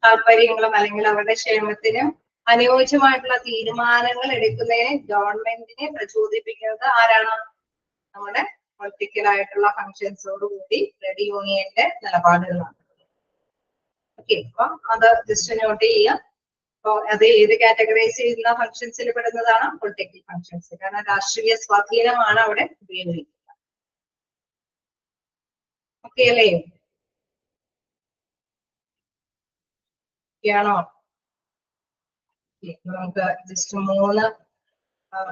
താല്പര്യങ്ങളും അല്ലെങ്കിൽ അവരുടെ ക്ഷേമത്തിനും അനുയോജ്യമായിട്ടുള്ള തീരുമാനങ്ങൾ എടുക്കുന്നതിന് ഗവൺമെന്റിനെ പ്രചോദിപ്പിക്കുന്നത് ആരാണ്? നമ്മുടെ പൊളിറ്റിക്കൽ ആയിട്ടുള്ള ഫങ്ഷൻസോട് കൂടി ട്രേഡ് യൂണിയന്റെ നിലപാടുകളാണ്. ഓക്കെ, അപ്പൊ അത് ജസ്റ്റ് നോട്ട് ചെയ്യുക. അപ്പൊ അത് ഏത് കാറ്റഗറൈസ് ചെയ്യുന്ന ഫങ്ഷൻസിൽ പെടുന്നതാണ്? Political functions. കാരണം രാഷ്ട്രീയ സ്വാധീനമാണ് അവിടെ ഉപയോഗിക്കുന്നത്. ഓക്കെ അല്ലേ? യാണോ? നമുക്ക് ജസ്റ്റ് 3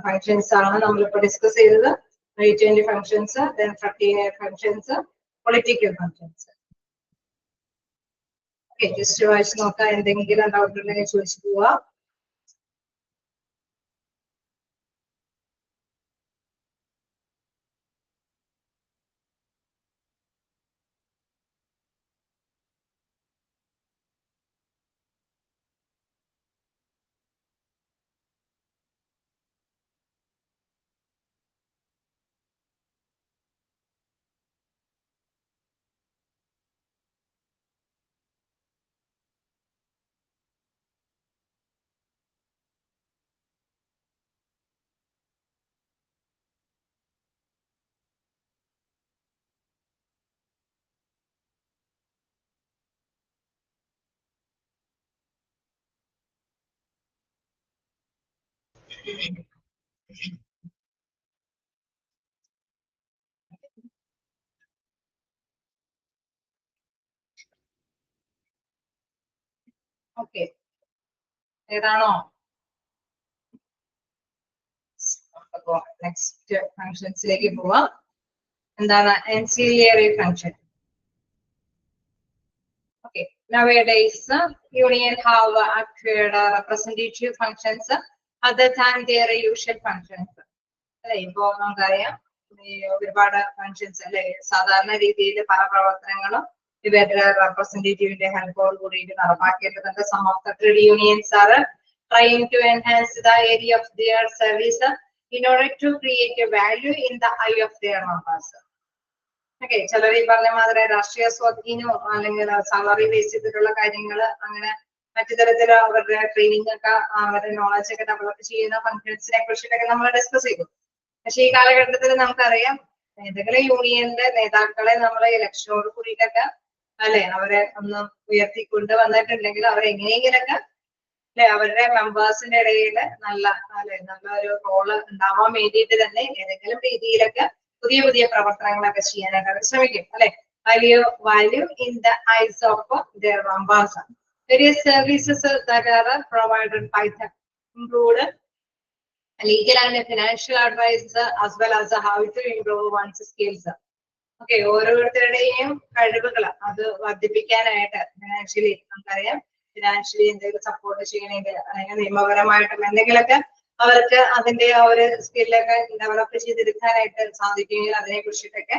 ഫങ്ഷൻസ് ആണ് നമ്മളിപ്പോ ഡിസ്കസ് ചെയ്തത്. Rate functions, then fraternal functions, political functions. Okay, just വായിച്ച് നോക്കാം. എന്തെങ്കിലും ഡൗട്ട് ഉണ്ടെങ്കിൽ ചോദിച്ചു പോവാ. ഓക്കെ, ഏതാണോ? നെക്സ്റ്റ് ഫങ്ഷൻസിലേക്ക് പോവാം. എന്താണ് ancillary function? nowadays union have acquired representative functions other than their usual functions. അല്ലെ ഇപ്പോ നമുക്കറിയാം ഒരുപാട് ഫങ്ഷൻസ് അല്ലെ സാധാരണ രീതിയിൽ പല പ്രവർത്തനങ്ങളും ഇവരുടെ റെപ്രസെന്റേറ്റീവിന്റെ ഹെൽപ്പോട് കൂടിയിട്ട് നടപ്പാക്കേണ്ടതുണ്ട്. Some of the trade unions are trying to enhance the area of their service in order to create a value in the eye of their members. Okay, ചിലർ ഈ പറഞ്ഞ മാതിരി രാഷ്ട്രീയ സ്വാധീനമോ അല്ലെങ്കിൽ സാലറി ബേസ് ചെയ്തിട്ടുള്ള കാര്യങ്ങൾ അങ്ങനെ മറ്റു തരത്തിൽ അവരുടെ ട്രെയിനിങ് ഒക്കെ അവരുടെ നോളജ് ഒക്കെ ഡെവലപ്പ് ചെയ്യുന്ന ഫങ്ഷൻസിനെ കുറിച്ചിട്ടൊക്കെ നമ്മൾ ഡിസ്കസ് ചെയ്തു. പക്ഷെ ഈ കാലഘട്ടത്തിൽ നമുക്കറിയാം ഏതെങ്കിലും യൂണിയന്റെ നേതാക്കളെ നമ്മൾ ഇലക്ഷനോട് കൂടിയിട്ടൊക്കെ അല്ലെ അവരെ ഒന്ന് ഉയർത്തിക്കൊണ്ട് വന്നിട്ടുണ്ടെങ്കിൽ അവരെങ്ങനെയെങ്കിലൊക്കെ അല്ലെ അവരുടെ മെമ്പേഴ്സിന്റെ ഇടയിൽ നല്ല ഒരു റോള് ഉണ്ടാവാൻ വേണ്ടിയിട്ട് തന്നെ ഏതെങ്കിലും രീതിയിലൊക്കെ പുതിയ പുതിയ പ്രവർത്തനങ്ങളൊക്കെ ചെയ്യാനായിട്ട് അവർ ശ്രമിക്കും. അല്ലെ, value in the ice of there members. Various services that are provided by them include legal and financial advice as well as how to improve one's skills. Okay, ഓരോരുത്തരുടെയും കഴിവുകൾ അത് വർദ്ധിപ്പിക്കാനായിട്ട് ഫിനാൻഷ്യലി നമുക്കറിയാം ഫിനാൻഷ്യലി എന്തെങ്കിലും സപ്പോർട്ട് ചെയ്യണമെങ്കിൽ അല്ലെങ്കിൽ നിയമപരമായിട്ടും എന്തെങ്കിലുമൊക്കെ അവർക്ക് അതിന്റെ ആ ഒരു സ്കില്ലൊക്കെ ഡെവലപ്പ് ചെയ്തെടുക്കാനായിട്ട് സാധിക്കുമെങ്കിൽ അതിനെ കുറിച്ചിട്ടൊക്കെ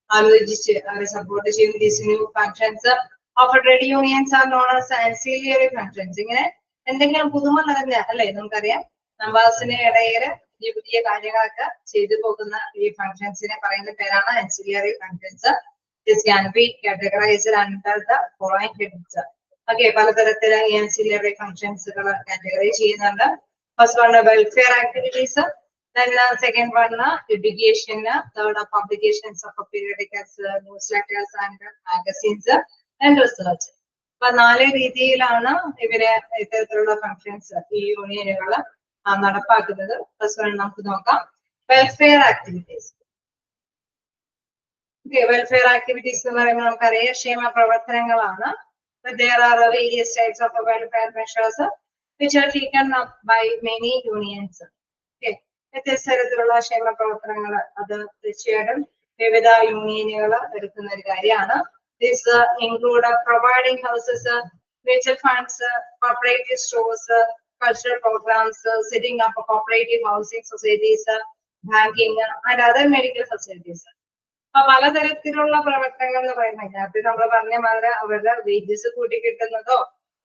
ആലോചിച്ച് അവരെ സപ്പോർട്ട് ചെയ്യുന്ന these new functions of trade unions are known as ancillary functions. ഇങ്ങനെ എന്തെങ്കിലും പുതുമ നിറഞ്ഞ അല്ലെ നമുക്കറിയാം മെമ്പേഴ്സിന്റെ ഇടയിൽ പുതിയ പുതിയ കാര്യങ്ങളൊക്കെ ചെയ്തു പോകുന്ന ഈ ഫങ്ഷൻസിനെ പറയുന്ന പേരാണ് ancillary functions. This can be categorized under the following heads. Okay, പലതരത്തിലെ ആൻസിലിയറി ഫങ്ഷൻസുകൾ കാറ്റഗറൈസ് ചെയ്യുന്നുണ്ട്. First one welfare activities, then second one education, third publications of periodicals, newsletters and magazines and research. അപ്പൊ 4 രീതിയിലാണ് ഇവരെ ഇത്തരത്തിലുള്ള ഫങ്ഷൻസ് ഈ യൂണിയനുകൾ നടപ്പാക്കുന്നത്. ഫസ്റ്റ് വൺ നമുക്ക് നോക്കാം, വെൽഫെയർ ആക്ടിവിറ്റീസ്. വെൽഫെയർ ആക്ടിവിറ്റീസ് എന്ന് പറയുമ്പോൾ നമുക്കറിയാം ക്ഷേമ പ്രവർത്തനങ്ങളാണ്. There are various types of welfare measures which are taken up by many unions. Okay, വ്യത്യസ്തരത്തിലുള്ള ക്ഷേമ പ്രവർത്തനങ്ങൾ അത് തീർച്ചയായിട്ടും വിവിധ യൂണിയനുകൾ എടുക്കുന്ന ഒരു കാര്യമാണ്. This include providing houses, mutual funds, cooperative stores, cultural programs, setting up cooperative housing societies, banking and other medical facilities. അപ്പൊ പലതരത്തിലുള്ള പ്രവർത്തനങ്ങൾ എന്ന് പറയുന്നത് അതിനകത്ത് നമ്മൾ പറഞ്ഞ മാതിരി അവരുടെ വേജസ് കൂട്ടി കിട്ടുന്നതോ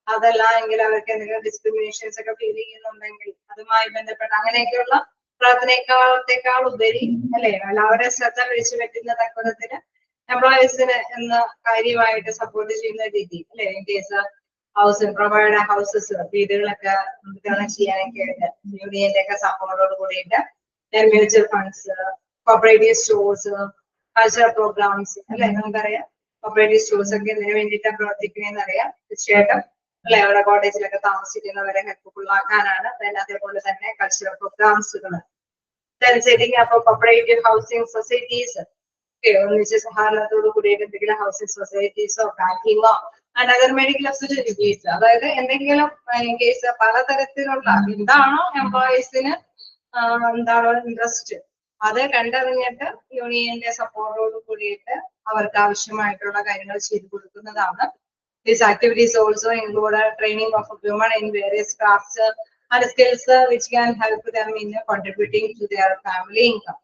അതല്ല എങ്കിൽ അവർക്ക് എന്തെങ്കിലും ഡിസ്ക്രിമിനേഷൻസ് ഒക്കെ ഫീൽ ചെയ്യുന്നുണ്ടെങ്കിൽ അതുമായി ബന്ധപ്പെട്ട അങ്ങനെയൊക്കെയുള്ള പ്രവർത്തനത്തെക്കാൾ ഉപരി അല്ലെ എല്ലാവരുടെ ശ്രദ്ധ പിടിച്ചു പറ്റുന്ന തക്കത്തിന് എംപ്ലോയീസിന് എന്ന കാര്യമായിട്ട് സപ്പോർട്ട് ചെയ്യുന്ന രീതി അല്ലെ. In case house provide houses വീടുകളൊക്കെ വിതരണം ചെയ്യാനൊക്കെ യൂണിയന്റെ ഒക്കെ സപ്പോർട്ടോട് കൂടിയിട്ട് mutual funds, cooperative stores, cultural programmes അല്ലെ. നമുക്കറിയാം കോപ്പറേറ്റീവ് സ്റ്റോഴ്സ് ഒക്കെ ഇതിനു വേണ്ടിയിട്ടാണ് പ്രവർത്തിക്കുന്നതെന്ന് അറിയാം. തീർച്ചയായിട്ടും അല്ലെ അവിടെ കോട്ടേജിലൊക്കെ താമസിക്കുന്നവരെ ഹെൽപ്ഫുൾ ആക്കാനാണ്. അതേപോലെ തന്നെ കൾച്ചറൽ പ്രോഗ്രാംസുകൾ, setting up cooperative housing societies, ഒന്നിച്ച് സഹകരണത്തോട് കൂടിയിട്ട് എന്തെങ്കിലും ഹൗസിംഗ് സൊസൈറ്റീസോ ബാങ്കിങ്ങോ ആൻഡ് അതർ മെഡിക്കൽ ഫെസിലിറ്റീസ്. അതായത് എന്തെങ്കിലും കേസ് പലതരത്തിലുള്ള എന്താണോ എംപ്ലോയീസിന് എന്താണോ ഇൻട്രസ്റ്റ് അത് കണ്ടറിഞ്ഞിട്ട് യൂണിയന്റെ സപ്പോർട്ടോട് കൂടിയിട്ട് അവർക്ക് ആവശ്യമായിട്ടുള്ള കാര്യങ്ങൾ ചെയ്തു കൊടുക്കുന്നതാണ്. These activities also include training of women in various crafts and skills which can help them in contributing to their family income.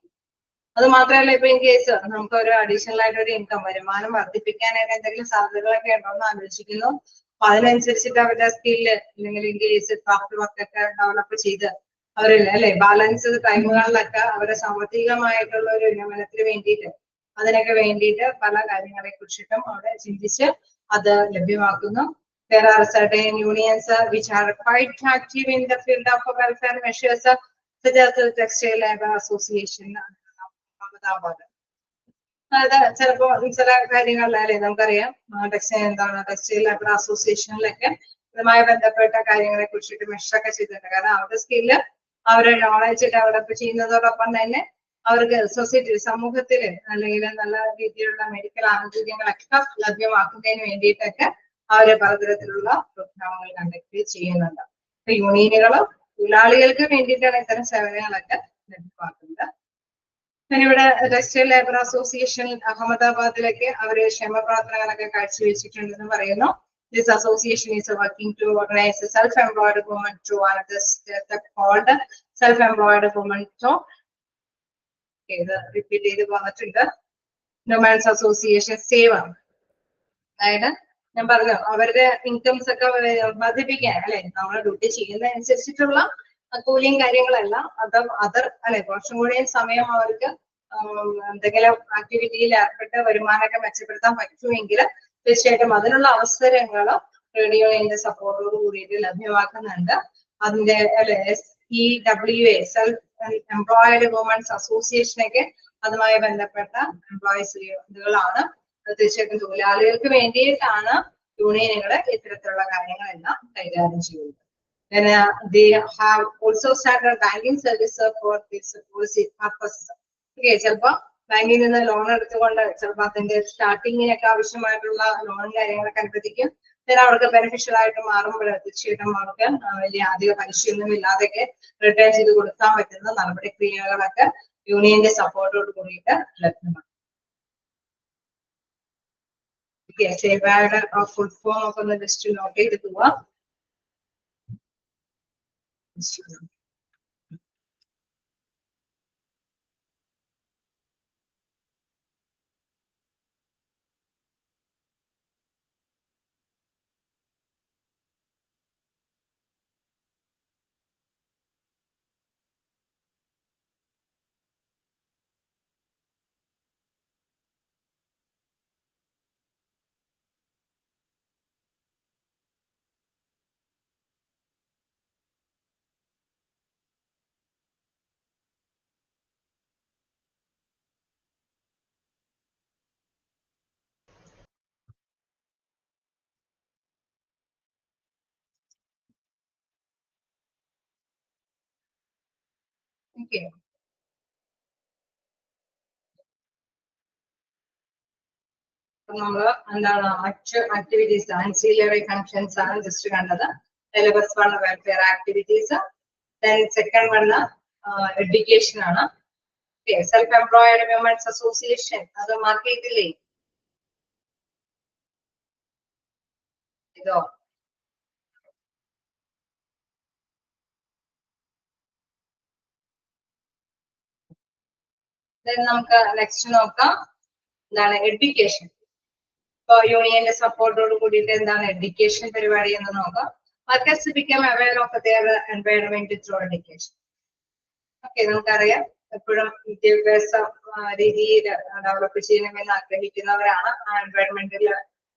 അത് മാത്രമല്ല ഇപ്പൊ ഇൻ കേസ് നമുക്ക് ഒരു അഡീഷണൽ ആയിട്ട് ഒരു ഇൻകം വരുമാനം വർദ്ധിപ്പിക്കാനായിട്ട് എന്തെങ്കിലും സാധ്യതകളൊക്കെ ഉണ്ടോ എന്ന് ആലോചിക്കുന്നു. അപ്പൊ അതിനനുസരിച്ചിട്ട് അവരുടെ സ്കില്ല് അല്ലെങ്കിൽ ഇൻ കേസ് ക്രാഫ്റ്റ് വർക്ക് ഒക്കെ ഡെവലപ്പ് ചെയ്ത് അവരില്ല അല്ലെ ബാലൻസ് ടൈമുകളിലൊക്കെ അവരുടെ സാമ്പത്തികമായിട്ടുള്ള ഒരു ഉന്നമനത്തിന് വേണ്ടിയിട്ട് അതിനൊക്കെ വേണ്ടിയിട്ട് പല കാര്യങ്ങളെ കുറിച്ചിട്ടും അവിടെ ചിന്തിച്ച് അത് ലഭ്യമാക്കുന്നു. There are certain unions which are quite active in the field of welfare measures such as the Textile Labor Association. അതായത് ചിലപ്പോ ചില കാര്യങ്ങളിലല്ലേ നമുക്കറിയാം ടെക്സ്റ്റൈൽ ലേബർ അസോസിയേഷനിലൊക്കെ ഇതുമായി ബന്ധപ്പെട്ട കാര്യങ്ങളെ കുറിച്ചിട്ട് മെഷറൊക്കെ ചെയ്തിട്ടുണ്ട്. കാരണം അവരുടെ സ്കില്ല് അവരുടെ നോളജ് ഡെവലപ്പ് ചെയ്യുന്നതോടൊപ്പം തന്നെ അവർക്ക് സൊസൈറ്റി സമൂഹത്തില് അല്ലെങ്കിൽ നല്ല രീതിയിലുള്ള മെഡിക്കൽ ആനുകൂല്യങ്ങളൊക്കെ ലഭ്യമാക്കുന്നതിന് വേണ്ടിയിട്ടൊക്കെ അവര് പലതരത്തിലുള്ള പ്രോഗ്രാമുകൾ കണ്ടക്ട് ചെയ്യുന്നുണ്ട്. അപ്പൊ യൂണിയനുകൾ തൊഴിലാളികൾക്ക് വേണ്ടിയിട്ടാണ് ഇത്തരം സേവനങ്ങളൊക്കെ ലഭ്യമാക്കുന്നത്. ഇവിടെ ടെക്സ്റ്റൈൽ ലേബർ അസോസിയേഷൻ അഹമ്മദാബാദിലൊക്കെ അവര് ക്ഷേമ പ്രവർത്തനങ്ങളൊക്കെ കാഴ്ചവെച്ചിട്ടുണ്ടെന്ന് പറയുന്നു. This association is working to organize a self-employed women to another step called self-employed women to repeat the Nomads Association Seva. അതായത് ഞാൻ പറഞ്ഞു അവരുടെ ഇൻകംസ് ഒക്കെ വർദ്ധിപ്പിക്കാൻ അല്ലെ നമ്മൾ ഡ്യൂട്ടി ചെയ്യുന്നതനുസരിച്ചിട്ടുള്ള കൂലിയും കാര്യങ്ങളല്ല അതർ അല്ലെ കുറച്ചും കൂടി സമയം അവർക്ക് എന്തെങ്കിലും ആക്ടിവിറ്റിയിൽ ഏർപ്പെട്ട് വരുമാനമൊക്കെ മെച്ചപ്പെടുത്താൻ പറ്റുമെങ്കിൽ തീർച്ചയായിട്ടും അതിനുള്ള അവസരങ്ങൾ ട്രേഡ് യൂണിയന്റെ സപ്പോർട്ടോട് കൂടിയിട്ട് ലഭ്യമാക്കുന്നുണ്ട്. അതിന്റെ അല്ലെ SEWA സെൽഫ് എംപ്ലോയിഡ് വുമൻസ് അസോസിയേഷനൊക്കെ അതുമായി ബന്ധപ്പെട്ട എംപ്ലോയീസ് ഇതുകളാണ്. തീർച്ചയായിട്ടും തൊഴിലാളികൾക്ക് വേണ്ടിയിട്ടാണ് യൂണിയനുകൾ ഇത്തരത്തിലുള്ള കാര്യങ്ങളെല്ലാം കൈകാര്യം ചെയ്യുന്നത്. Then they have also started banking service for this policy purposes. Okay, ചിലപ്പോ ബാങ്കിൽ നിന്ന് ലോൺ എടുത്തുകൊണ്ട് ചിലപ്പോൾ അതിന്റെ സ്റ്റാർട്ടിങ്ങിനൊക്കെ ആവശ്യമായിട്ടുള്ള ലോൺ കാര്യങ്ങളൊക്കെ അനുവദിക്കും. then അവർക്ക് ബെനിഫിഷ്യൽ ആയിട്ട് മാറുമ്പോൾ തീർച്ചയായിട്ടും അവർക്ക് വലിയ അധിക പലിശയൊന്നും ഇല്ലാതെയൊക്കെ റിട്ടേൺ ചെയ്ത് കൊടുക്കാൻ പറ്റുന്ന നടപടിക്രിയകളൊക്കെ യൂണിയന്റെ സപ്പോർട്ടോട് കൂടിയിട്ട് ലഭ്യമാണ്. സേവയുടെ ഫുൾ ഫോം ഒക്കെ ഒന്ന് ജസ്റ്റ് നോട്ട് ചെയ്ത് പോവാ. Okay. നമ്മള് എന്താണ് മറ്റ് ആക്ടിവിറ്റീസ് ആൻസിലറി ഫങ്ഷൻസ് ആണ് ജസ്റ്റ് കണ്ടത്. Syllabus 1 welfare activities, second 1 education ആണ്. സെൽഫ് എംപ്ലോയിഡ് വിമൻസ് അസോസിയേഷൻ അത് മാർക്ക് ചെയ്തില്ലേ? ഇതോ നമുക്ക് നെക്സ്റ്റ് നോക്കാം. എന്താണ് എഡ്യൂക്കേഷൻ? ഇപ്പൊ യൂണിയന്റെ സപ്പോർട്ടോട് കൂടിയിട്ട് എന്താണ് എഡ്യൂക്കേഷൻ പരിപാടി എന്ന് നോക്കാം. Workers become aware of their environment through education. Okay, നമുക്കറിയാം എപ്പോഴും വിദ്യാഭ്യാസ രീതിയിൽ ഡെവലപ്പ് ചെയ്യണമെന്ന് ആഗ്രഹിക്കുന്നവരാണ്. ആ എൻവയോൺമെന്റിൽ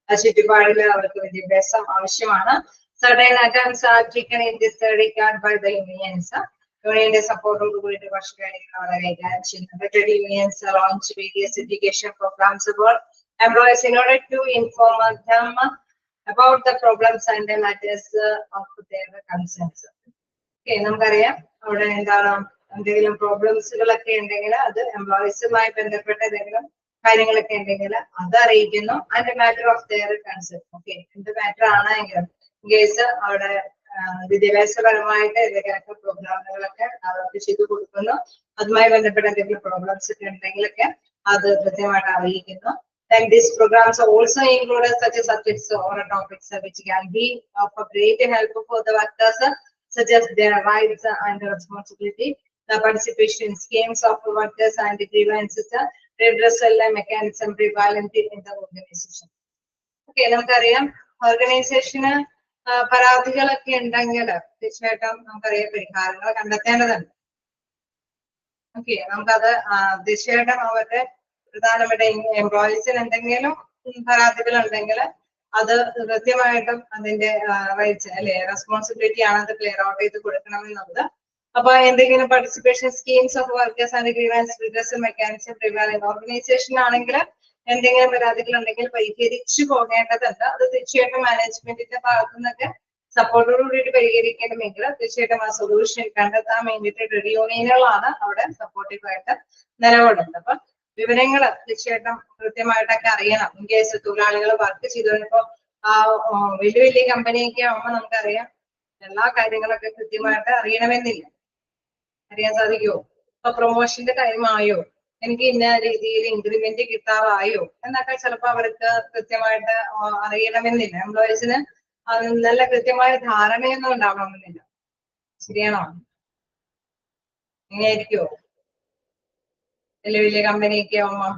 ചുറ്റുപാടിൽ അവർക്ക് വിദ്യാഭ്യാസം ആവശ്യമാണ്. Certain attempts are taken in this regard by the unions. യൂണിയന്റെ സപ്പോർട്ടോട് കൂടിയിട്ട് കുറച്ച് കാര്യങ്ങൾ അവിടെ കൈകാര്യം ചെയ്യുന്നുണ്ട്. Trade unions launch various education programs for employees in order to inform them about the problems and the matters of their concerns. Okay, നമുക്കറിയാം അവിടെ എന്താണ് എന്തെങ്കിലും പ്രോബ്ലംസുകളൊക്കെ ഉണ്ടെങ്കിൽ അത് എംപ്ലോയീസുമായി ബന്ധപ്പെട്ട എന്തെങ്കിലും കാര്യങ്ങളൊക്കെ ഉണ്ടെങ്കിൽ അത് അറിയിക്കുന്നു. And matter of their concern. Okay, എന്ത് മാറ്റർ ആണെങ്കിൽ കേസ് അവിടെ വിദ്യാഭ്യാസപരമായിട്ട് എന്തെങ്കിലുമൊക്കെ പ്രോഗ്രാമുകളൊക്കെ ഡെവലപ്പ് ചെയ്ത് കൊടുക്കുന്നു. അതുമായി ബന്ധപ്പെട്ട എന്തെങ്കിലും പ്രോബ്ലംസ് ഒക്കെ ഉണ്ടെങ്കിലൊക്കെ അത് കൃത്യമായിട്ട് അറിയിക്കുന്നു. And these programs are also included such as subjects or topics which can be of a great help for the workers, such as their rights and responsibility, the participation schemes of workers and grievances, redressal mechanism prevalent in the organization. Okay, നമുക്കറിയാം ഓർഗനൈസേഷന് പരാതികളൊക്കെ ഉണ്ടെങ്കിൽ തീർച്ചയായിട്ടും നമുക്കറിയാം പരിഹാരങ്ങൾ കണ്ടെത്തേണ്ടതുണ്ട്. Okay, നമുക്കത് തീർച്ചയായിട്ടും അവരുടെ പ്രധാനപ്പെട്ട എംപ്ലോയീസിന് എന്തെങ്കിലും പരാതികൾ ഉണ്ടെങ്കിൽ അത് കൃത്യമായിട്ടും അതിന്റെ റൈറ്റ്സ് അല്ലെ റെസ്പോൺസിബിലിറ്റി ആണ് അത് ക്ലിയർ ഔട്ട് ചെയ്ത് കൊടുക്കണമെന്നുള്ളത്. അപ്പൊ എന്തെങ്കിലും participation schemes of workers and grievance redressal mechanism prevailing organisation ആണെങ്കിൽ എന്തെങ്കിലും പരാതികൾ ഉണ്ടെങ്കിൽ പരിഹരിച്ചു പോകേണ്ടതുണ്ട്. അത് തീർച്ചയായിട്ടും മാനേജ്മെന്റിന്റെ ഭാഗത്തു നിന്നൊക്കെ സപ്പോർട്ടോട് കൂടിയിട്ട് പരിഹരിക്കണമെങ്കിൽ തീർച്ചയായിട്ടും ആ സൊല്യൂഷൻ കണ്ടെത്താൻ വേണ്ടിയിട്ട് ട്രേഡ് യൂണിയനുകളാണ് അവിടെ സപ്പോർട്ടീവായിട്ട് നിലകൊള്ളുന്നത്. അപ്പൊ വിവരങ്ങൾ തീർച്ചയായിട്ടും കൃത്യമായിട്ടൊക്കെ അറിയണം. ഇൻ കേസ് തൊഴിലാളികൾ വർക്ക് ചെയ്തപ്പോൾ ആ വലിയ വലിയ കമ്പനിയൊക്കെ ആവുമ്പോൾ നമുക്കറിയാം എല്ലാ കാര്യങ്ങളൊക്കെ കൃത്യമായിട്ട് അറിയണമെന്നില്ല. അറിയാൻ സാധിക്കുമോ? ഇപ്പൊ പ്രൊമോഷന്റെ ടൈം ആയോ? എനിക്ക് ഇന്ന രീതിയിൽ ഇൻക്രിമെന്റ് കിട്ടാറായോ എന്നൊക്കെ ചിലപ്പോൾ അവർക്ക് കൃത്യമായിട്ട് അറിയണമെന്നില്ല. എംപ്ലോയീസിന് നല്ല കൃത്യമായ ധാരണയൊന്നും ഉണ്ടാവണമെന്നില്ല. ശരിയാണോ? എങ്ങനെയായിരിക്കുമോ? വലിയ വലിയ കമ്പനിയൊക്കെ ആവുമ്പോ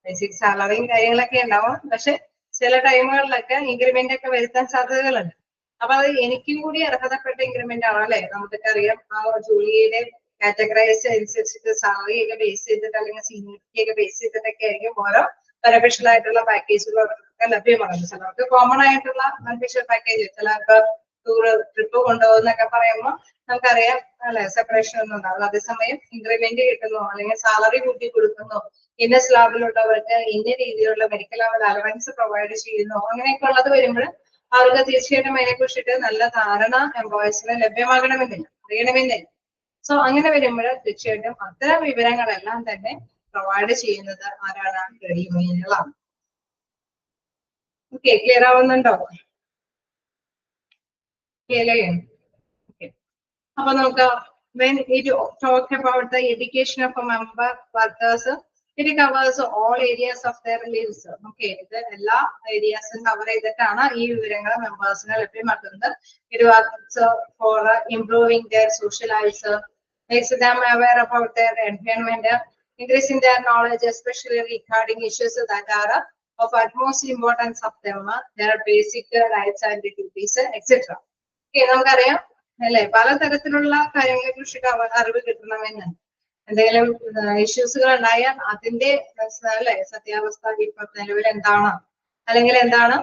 ബേസിക് സാലറിയും കാര്യങ്ങളൊക്കെ ഉണ്ടാവും. പക്ഷെ ചില ടൈമുകളിലൊക്കെ ഇൻക്രിമെന്റ് ഒക്കെ വരുത്താൻ സാധ്യതകളുണ്ട്. അപ്പൊ അത് എനിക്കും കൂടി അർഹതപ്പെട്ട ഇൻക്രിമെന്റ് ആണ് അല്ലെ? നമുക്കൊക്കെ അറിയാം ആ ജോലിയുടെ കാറ്റഗറൈസ് അനുസരിച്ചിട്ട് സാലറി ഒക്കെ ബേസ് ചെയ്തിട്ട് അല്ലെങ്കിൽ സീനിയറിറ്റി ഒക്കെ ബേസ് ചെയ്തിട്ടൊക്കെ ആയിരിക്കും ഓരോ ബെനിഫിഷ്യൽ ആയിട്ടുള്ള പാക്കേജുകളൊക്കെ ലഭ്യമാകുന്നത്. ചിലർക്ക് കോമൺ ആയിട്ടുള്ള ബെനിഫിഷ്യൽ പാക്കേജ്, ചിലർക്ക് ടൂർ ട്രിപ്പ് കൊണ്ടുപോകുന്നൊക്കെ പറയുമ്പോൾ നമുക്കറിയാം അല്ലെ, സെപ്പറേഷൻ ഒന്നും ഉണ്ടാവും. അതേസമയം ഇൻക്രിമെന്റ് കിട്ടുന്നു അല്ലെങ്കിൽ സാലറി കൂട്ടി കൊടുക്കുന്നു, ഇന്ന സ്ലാബിലുള്ളവർക്ക് ഇന്ന രീതിയിലുള്ള മെഡിക്കൽ അലവൻസ് പ്രൊവൈഡ് ചെയ്യുന്നു, അങ്ങനെയൊക്കെ ഉള്ളത് വരുമ്പോൾ അവർക്ക് തീർച്ചയായിട്ടും അതിനെ കുറിച്ചിട്ട് നല്ല ധാരണ എംപ്ലോയീസിന് ലഭ്യമാകണമെന്നില്ല, അറിയണമെന്നില്ല. സോ അങ്ങനെ വരുമ്പോൾ തീർച്ചയായിട്ടും അത്തരം വിവരങ്ങളെല്ലാം തന്നെ പ്രൊവൈഡ് ചെയ്യുന്നത് ആരാണ്? ട്രേഡ് യൂണിയനുകളാണ്. ഓക്കെ, ക്ലിയർ ആവുന്നുണ്ടോ? അപ്പൊ നമുക്ക് when it talk about the education of a member workers, it covers all areas of their lives. Okay, ഇത് എല്ലാ ഏരിയാസും കവർ ചെയ്തിട്ടാണ് ഈ വിവരങ്ങൾ മെമ്പേഴ്സിനെ ലഭ്യമാക്കുന്നത്. It works for improving their social lives, makes them aware about their environment, increasing their knowledge, especially regarding issues that are of utmost importance of them, their basic rights and duties, etc. Okay, നമുക്കറിയാം അല്ലെ, പലതരത്തിലുള്ള കാര്യങ്ങളെ കുറിച്ചിട്ട് അറിവ് കിട്ടണമെന്ന്. എന്തെങ്കിലും ഇഷ്യൂസുകൾ ഉണ്ടായാൽ അതിന്റെ അല്ലെ സത്യാവസ്ഥ ഇപ്പൊ നിലവിൽ എന്താണ്, അല്ലെങ്കിൽ എന്താണ്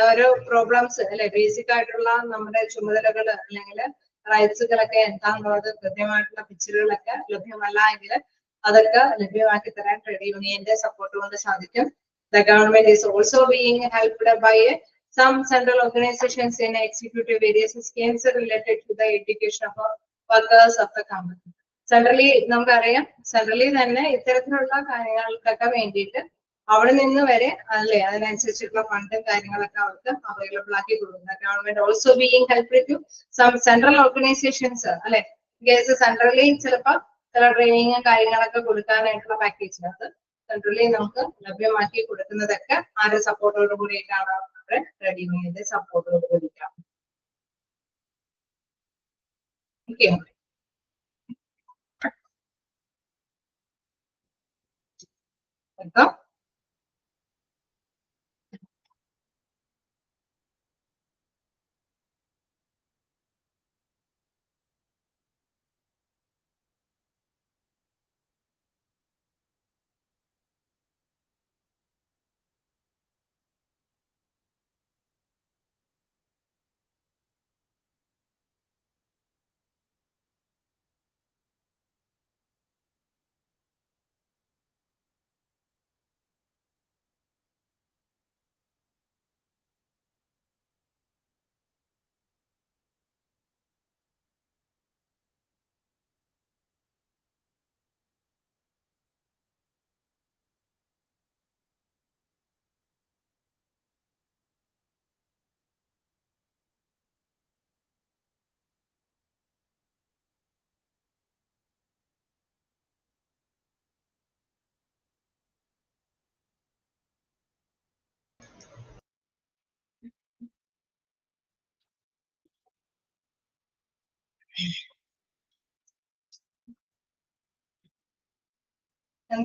ഓരോ പ്രോബ്ലംസ് അല്ലെ, ബേസിക് ആയിട്ടുള്ള നമ്മുടെ ചുമതലകൾ അല്ലെങ്കിൽ റൈറ്റ്സുകളൊക്കെ എന്താണുള്ളത് കൃത്യമായിട്ടുള്ള പിക്ചറുകളൊക്കെ ലഭ്യമല്ല എങ്കിൽ അതൊക്കെ ലഭ്യമാക്കി തരാൻ ട്രേഡ് യൂണിയന്റെ സപ്പോർട്ട് കൊണ്ട് സാധിക്കും. The government is also being helped by some central organizations in executive various schemes related to the education of workers of the company. Centrally നമുക്കറിയാം, സെൻട്രലി തന്നെ ഇത്തരത്തിലുള്ള കാര്യങ്ങൾക്കൊക്കെ വേണ്ടിയിട്ട് അവിടെ നിന്ന് വരെ അല്ലെ അതിനനുസരിച്ചിട്ടുള്ള ഫണ്ടും കാര്യങ്ങളൊക്കെ അവർക്ക് അവൈലബിൾ ആക്കി കൊടുക്കുന്നത്. Government also being help to some central organisations അല്ലെ, കേസ് സെൻട്രലി ചിലപ്പോൾ ചില ട്രെയിനിങ്ങും കാര്യങ്ങളൊക്കെ കൊടുക്കാനായിട്ടുള്ള പാക്കേജ് അത് സെൻട്രലി നമുക്ക് ലഭ്യമാക്കി കൊടുക്കുന്നതൊക്കെ ആരുടെ സപ്പോർട്ടോട് കൂടിയിട്ടാണ്? ട്രേഡ് യൂണിയന്റെ സപ്പോർട്ടോട് കൂടിയിട്ടാണ്. ഓക്കെ,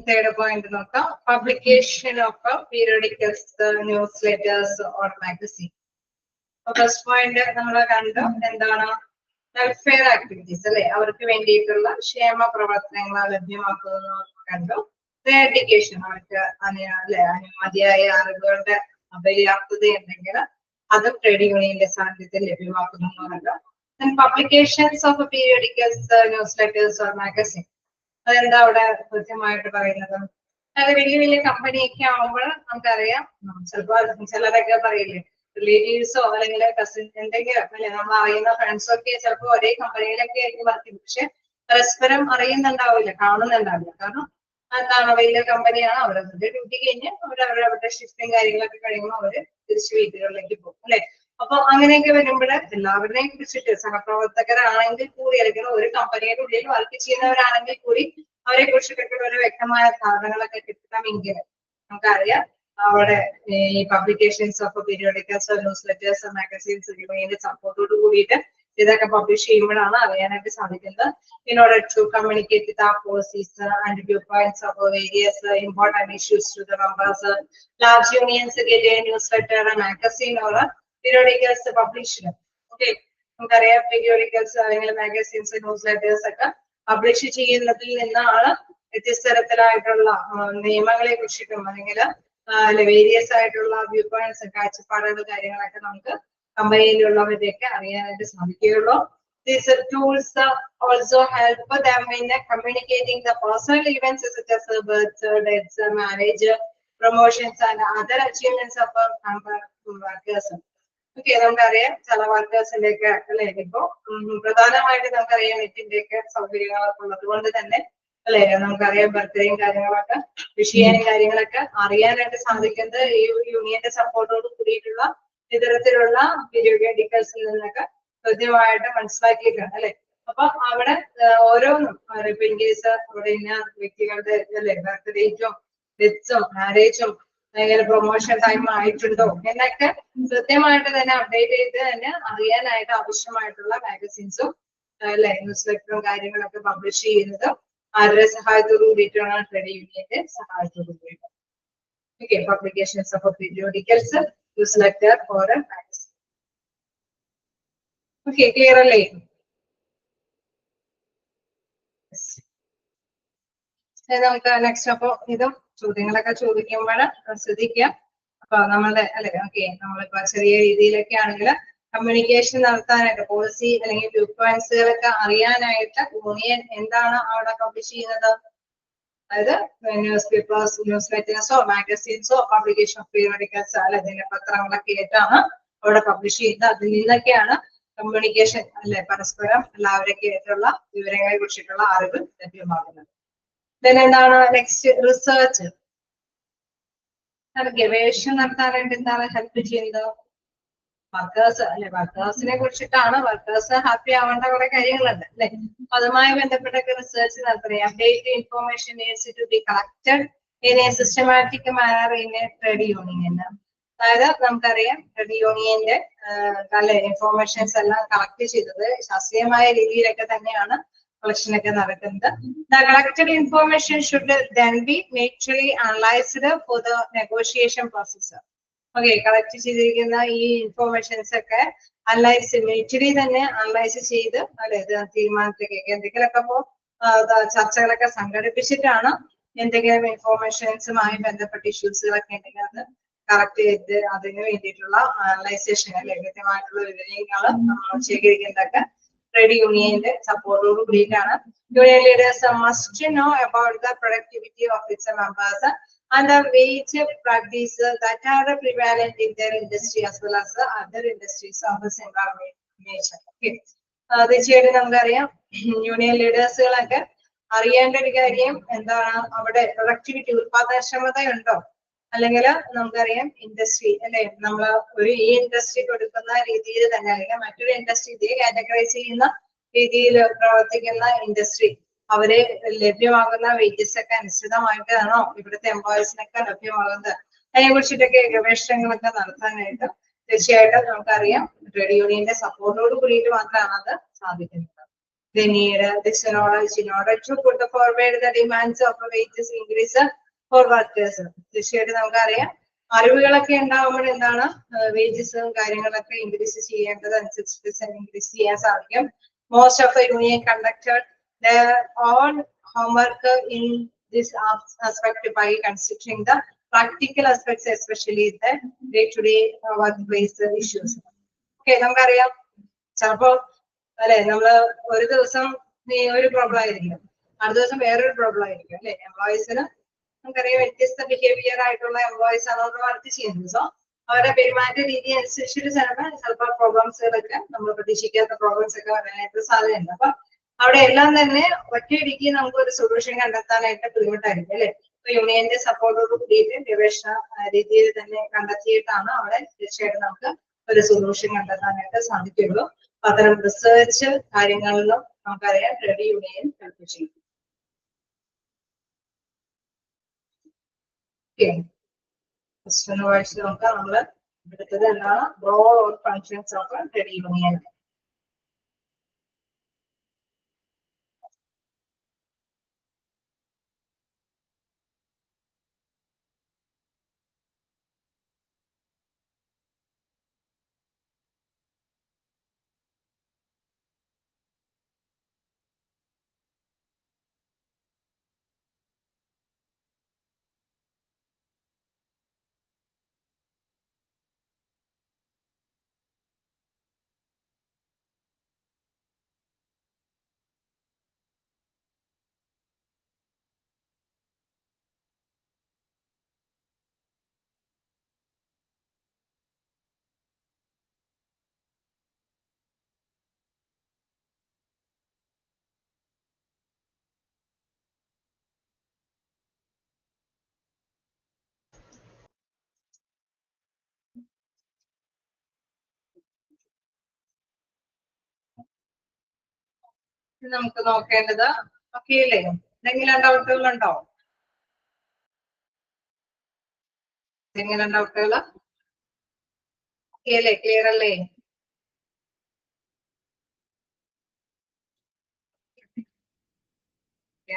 third point നോക്കാം, publication of periodicals, newsletters or magazine. First point നമ്മൾ കണ്ടു, എന്താണ്? വെൽഫെയർ ആക്ടിവിറ്റീസ് അല്ലെ, അവർക്ക് വേണ്ടിയിട്ടുള്ള ക്ഷേമ പ്രവർത്തനങ്ങൾ ലഭ്യമാക്കുന്നു കണ്ടു. എഡ്യൂക്കേഷൻ, അവർക്ക് അല്ലെ മതിയായ അറിവുകളുടെ അപര്യാപ്തത ഉണ്ടെങ്കിൽ അത് ട്രേഡ് യൂണിയന്റെ സാന്നിധ്യത്തിൽ ലഭ്യമാക്കുന്നു കണ്ടു. Publications of periodicals, news letters or magazine, അതെന്താ അവിടെ കൃത്യമായിട്ട് പറയുന്നത്? അത് വലിയ വലിയ കമ്പനിയൊക്കെ ആവുമ്പോൾ നമുക്കറിയാം, ചിലപ്പോൾ ചിലരൊക്കെ പറയില്ലേ റിലേറ്റീവ്സോ അല്ലെങ്കിൽ കസിൻ എന്തെങ്കിലും അല്ലെ, നമ്മൾ അറിയുന്ന ഫ്രണ്ട്സോ ഒക്കെ ചിലപ്പോൾ ഒരേ കമ്പനിയിലൊക്കെ ആയിരിക്കും വർക്ക് ചെയ്യും, പക്ഷെ പരസ്പരം അറിയുന്നുണ്ടാവില്ല, കാണുന്നുണ്ടാവില്ല. കാരണം എന്താണ്, വലിയ കമ്പനിയാണ്, അവരുടെ ഡ്യൂട്ടി കഴിഞ്ഞ് അവരവരുടെ ഷിഫ്റ്റും കാര്യങ്ങളൊക്കെ കഴിയുമ്പോൾ അവര് തിരിച്ചു വീടുകളിലേക്ക് പോകും അല്ലെ. അപ്പൊ അങ്ങനെയൊക്കെ വരുമ്പോൾ എല്ലാവരുടെയും കുറിച്ചിട്ട് സഹപ്രവർത്തകരാണെങ്കിൽ കൂടി അല്ലെങ്കിൽ ഒരു കമ്പനിയുടെ ഉള്ളിൽ വർക്ക് ചെയ്യുന്നവരാണെങ്കിൽ കൂടി അവരെ കുറിച്ചിട്ടൊക്കെ ഒരു വ്യക്തമായ ധാരണകളൊക്കെ കിട്ടണമെങ്കിൽ നമുക്കറിയാം അവിടെ ഈ publications of periodicals, news letters, magazines ഇതിന്റെ സപ്പോർട്ടോട് കൂടിയിട്ട് ഇതൊക്കെ പബ്ലിഷ് ചെയ്യുമ്പോഴാണ് അറിയാനായിട്ട് സാധിക്കുന്നത്. In order to communicate with our policies and viewpoints of various important issues to the members, large unions get a newsletter, a magazine or a periodicals published. Okay, നമുക്കറിയാം periodicals അല്ലെങ്കിൽ magazines, news letters ഒക്കെ publish ചെയ്യുന്നതിൽ നിന്നാണ് വ്യത്യസ്ത തരത്തിലായിട്ടുള്ള നിയമങ്ങളെ കുറിച്ചിട്ടും അല്ലെങ്കിൽ various ആയിട്ടുള്ള വ്യൂ പോയിന്റ്സ്, കാഴ്ചപ്പാടുകൾ, കാര്യങ്ങളൊക്കെ നമുക്ക് കമ്പനിയിലുള്ളവരെയൊക്കെ അറിയാനായിട്ട് സാധിക്കുകയുള്ളൂ. These tools also help them in communicating the personal events such as births, deaths, marriage, promotions and other achievements of workers. Okay, നമുക്കറിയാം ചില വർക്കേഴ്സിന്റെ ഒക്കെ അല്ലെ ഇപ്പോ പ്രധാനമായിട്ട് നമുക്കറിയാം നെറ്റിന്റെ ഒക്കെ സൗകര്യങ്ങളൊക്കെ ഉള്ളത് കൊണ്ട് തന്നെ അല്ലെ നമുക്കറിയാം ബർത്ത്ഡേയും കാര്യങ്ങളൊക്കെ വിഷ് ചെയ്യാനും കാര്യങ്ങളൊക്കെ അറിയാനായിട്ട് സാധിക്കുന്നത് ഈ യൂണിയന്റെ സപ്പോർട്ടോട് കൂടിയിട്ടുള്ള ഇത്തരത്തിലുള്ള പീരിയോഡിക്കൽസിൽ നിന്നൊക്കെ കൃത്യമായിട്ട് മനസ്സിലാക്കിയിട്ടുണ്ട് അല്ലെ. അപ്പൊ അവിടെ ഓരോന്നും ഇപ്പൊ ഇൻ കേസ് അവിടെ ഇന്ന വ്യക്തികളുടെ അല്ലെ ബർത്ത്ഡേറ്റും ഡെത്സും മാരേജും അല്ലെങ്കിൽ പ്രൊമോഷൻ ടൈം ആയിട്ടുണ്ടോ എന്നൊക്കെ കൃത്യമായിട്ട് തന്നെ അപ്ഡേറ്റ് ചെയ്ത് തന്നെ അറിയാനായിട്ട് ആവശ്യമായിട്ടുള്ള മാഗസീൻസും അല്ലെ ന്യൂസ് ലെറ്ററും കാര്യങ്ങളൊക്കെ പബ്ലിഷ് ചെയ്യുന്നത് ആരുടെ സഹായത്തോടു കൂടിയിട്ടാണ്? ട്രേഡ് യൂണിയന്റെ സഹായത്തോടു കൂടിയിട്ട്. Okay, publications of periodicals, newsletter or a magazine. Okay, clear അല്ലേ? നമുക്ക് നെക്സ്റ്റ് അപ്പൊ ഇതും ചോദ്യങ്ങളൊക്കെ ചോദിക്കുമ്പോൾ ശ്രദ്ധിക്കുക. അപ്പൊ നമ്മളുടെ അല്ലെ ഓക്കെ നമ്മളിപ്പോ ചെറിയ രീതിയിലൊക്കെ ആണെങ്കിൽ കമ്മ്യൂണിക്കേഷൻ നടത്താനായിട്ട് പോളിസി അല്ലെങ്കിൽ വ്യൂ പോയിന്റ്സുകളൊക്കെ അറിയാനായിട്ട് യൂണിയൻ എന്താണ് അവിടെ പബ്ലിഷ് ചെയ്യുന്നത്? അതായത് ന്യൂസ് പേപ്പേഴ്സ്, ന്യൂസ് ലെറ്റേഴ്സോ മാഗസീൻസോ പബ്ലിക്കേഷൻ ഓഫ് പീരിയോഡിക്കൽസ് അല്ലെ ദിനപത്രങ്ങളൊക്കെ ആയിട്ടാണ് അവിടെ പബ്ലിഷ് ചെയ്യുന്നത്. അതിൽ നിന്നൊക്കെയാണ് കമ്മ്യൂണിക്കേഷൻ അല്ലെ പരസ്പരം എല്ലാവരൊക്കെ ആയിട്ടുള്ള വിവരങ്ങളെ കുറിച്ചിട്ടുള്ള അറിവ് ലഭ്യമാകുന്നത്. എന്താണ് നെക്സ്റ്റ്? റിസർച്ച്. ഗവേഷണം നടത്താനായിട്ട് എന്താണ് ഹെൽപ്പ് ചെയ്യുന്നത്? വർക്കേഴ്സ് അല്ലെ വർക്കേഴ്സിനെ കുറിച്ചിട്ടാണ്. വർക്കേഴ്സ് ഹാപ്പി ആവേണ്ട കുറെ കാര്യങ്ങളുണ്ട് അല്ലെ. അതുമായി ബന്ധപ്പെട്ടൊക്കെ റിസർച്ച് നടത്തുന്നത്. Update information needs to be collected in a systematic manner in a trade union. അതായത് നമുക്കറിയാം ട്രേഡ് യൂണിയന്റെ അല്ലെ ഇൻഫോർമേഷൻസ് എല്ലാം കളക്ട് ചെയ്തത് ശാസ്ത്രീയമായ രീതിയിലൊക്കെ തന്നെയാണ് കളക്ഷൻ ഒക്കെ നടക്കുന്നത്. The collected information should then be mutually analyzed for the negotiation process. Okay, collect ചെയ്തിരിക്കുന്ന ഈ ഇൻഫോർമേഷൻസ് ഒക്കെ മ്യൂച്വലി തന്നെ അനലൈസ് ചെയ്ത് അല്ലെ തീരുമാനത്തിലേക്ക് എന്തെങ്കിലുമൊക്കെ ഇപ്പോ ചർച്ചകളൊക്കെ സംഘടിപ്പിച്ചിട്ടാണ് എന്തെങ്കിലും ഇൻഫോർമേഷൻസുമായി ബന്ധപ്പെട്ട ഇഷ്യൂസുകളൊക്കെ ഉണ്ടെങ്കിൽ അത് കളക്ട് ചെയ്ത് അതിന് വേണ്ടിയിട്ടുള്ള അനലൈസേഷൻ അല്ലെ കൃത്യമായിട്ടുള്ള വിവരങ്ങൾ നമ്മൾ ശേഖരിക്കുന്നതൊക്കെ ട്രേഡ് യൂണിയന്റെ സപ്പോർട്ടോട് കൂടിയിട്ടാണ്. Union leaders must know about the productivity of its members and the wage practices that are prevalent in their industry as well as the other industries of the similar nature. Okay, തീർച്ചയായിട്ടും നമുക്കറിയാം union ലീഡേഴ്സുകളൊക്കെ അറിയേണ്ട ഒരു കാര്യം എന്താണ്? അവിടെ productivity ഉത്പാദനക്ഷമത ഉണ്ടോ? അല്ലെങ്കിൽ നമുക്കറിയാം ഇൻഡസ്ട്രി അല്ലെ നമ്മൾ ഒരു ഈ ഇൻഡസ്ട്രി കൊടുക്കുന്ന രീതിയിൽ തന്നെ അല്ലെങ്കിൽ മറ്റൊരു ഇൻഡസ്ട്രി ഇതേ കാറ്റഗറൈസ് ചെയ്യുന്ന രീതിയിൽ പ്രവർത്തിക്കുന്ന ഇൻഡസ്ട്രി അവരെ ലഭ്യമാകുന്ന വേജസ് ഒക്കെ അനുസൃതമായിട്ടാണോ ഇവിടുത്തെ എംപ്ലോയീസിനൊക്കെ ലഭ്യമാകുന്നത്? അതിനെ കുറിച്ചിട്ടൊക്കെ ഗവേഷണങ്ങളൊക്കെ നടത്താനായിട്ട് തീർച്ചയായിട്ടും നമുക്കറിയാം ട്രേഡ് യൂണിയന്റെ സപ്പോർട്ടോട് കൂടിയിട്ട് മാത്രമാണ് അത് സാധിക്കുന്നത്. They need this knowledge in order to put forward the demands of wages increase for workers. തീർച്ചയായിട്ടും നമുക്കറിയാം അറിവുകളൊക്കെ ഉണ്ടാവുമ്പോൾ എന്താണ് വേജസും കാര്യങ്ങളൊക്കെ ഇൻക്രീസ് ചെയ്യേണ്ടത് അനുസരിച്ചിട്ട് ഇൻക്രീസ് ചെയ്യാൻ സാധിക്കും. Most of the union conducted their own homework in this aspect by considering the practical aspects, especially the day-to-day workplace issues. Okay, നമുക്കറിയാം ചിലപ്പോ അല്ലെ നമ്മള് ഒരു ദിവസം ഒരു പ്രോബ്ലം ആയിരിക്കും, അടുത്ത ദിവസം വേറൊരു പ്രോബ്ലം ആയിരിക്കും അല്ലെ. എംപ്ലോയീസിന് നമുക്കറിയാം വ്യത്യസ്ത ബിഹേവിയർ ആയിട്ടുള്ള എംപ്ലോയീസ് ആണ് നമ്മൾ വർക്ക് ചെയ്യുന്നത്. സോ അവരുടെ പെരുമാറ്റ രീതി അനുസരിച്ചിട്ട് ചിലപ്പോൾ പ്രോബ്ലംസുകളൊക്കെ നമ്മൾ പ്രതീക്ഷിക്കാത്ത പ്രോബ്ലംസ് ഒക്കെ വരാനായിട്ട് സാധ്യതയുണ്ട്. അപ്പൊ അവിടെ എല്ലാം തന്നെ ഒറ്റയടിക്ക് നമുക്ക് ഒരു സൊല്യൂഷൻ കണ്ടെത്താനായിട്ട് ബുദ്ധിമുട്ടായിരിക്കും അല്ലെ. ഇപ്പൊ യൂണിയന്റെ സപ്പോർട്ടോട് കൂടിയിട്ട് ഗവേഷണ രീതിയിൽ തന്നെ കണ്ടെത്തിയിട്ടാണ് അവിടെ തീർച്ചയായിട്ടും നമുക്ക് ഒരു സൊല്യൂഷൻ കണ്ടെത്താനായിട്ട് സാധിക്കുള്ളൂ. അത്തരം റിസർച്ച് കാര്യങ്ങളിലും നമുക്കറിയാം ട്രേഡ് യൂണിയൻ ഹെൽപ്പ് ചെയ്യും. Okay. First one വായിച്ചു നോക്കാം. നമ്മൾ എടുത്തത് എന്താണ്? Role or functions of a trade union. നമുക്ക് നോക്കേണ്ടത് ഓക്കെ അല്ലേ? എന്തെങ്കിലും ഡൗട്ടുകൾ ഉണ്ടോ? എന്തെങ്കിലും ഡൗട്ടുകൾ? ഓക്കെ അല്ലേ? ക്ലിയർ അല്ലേ?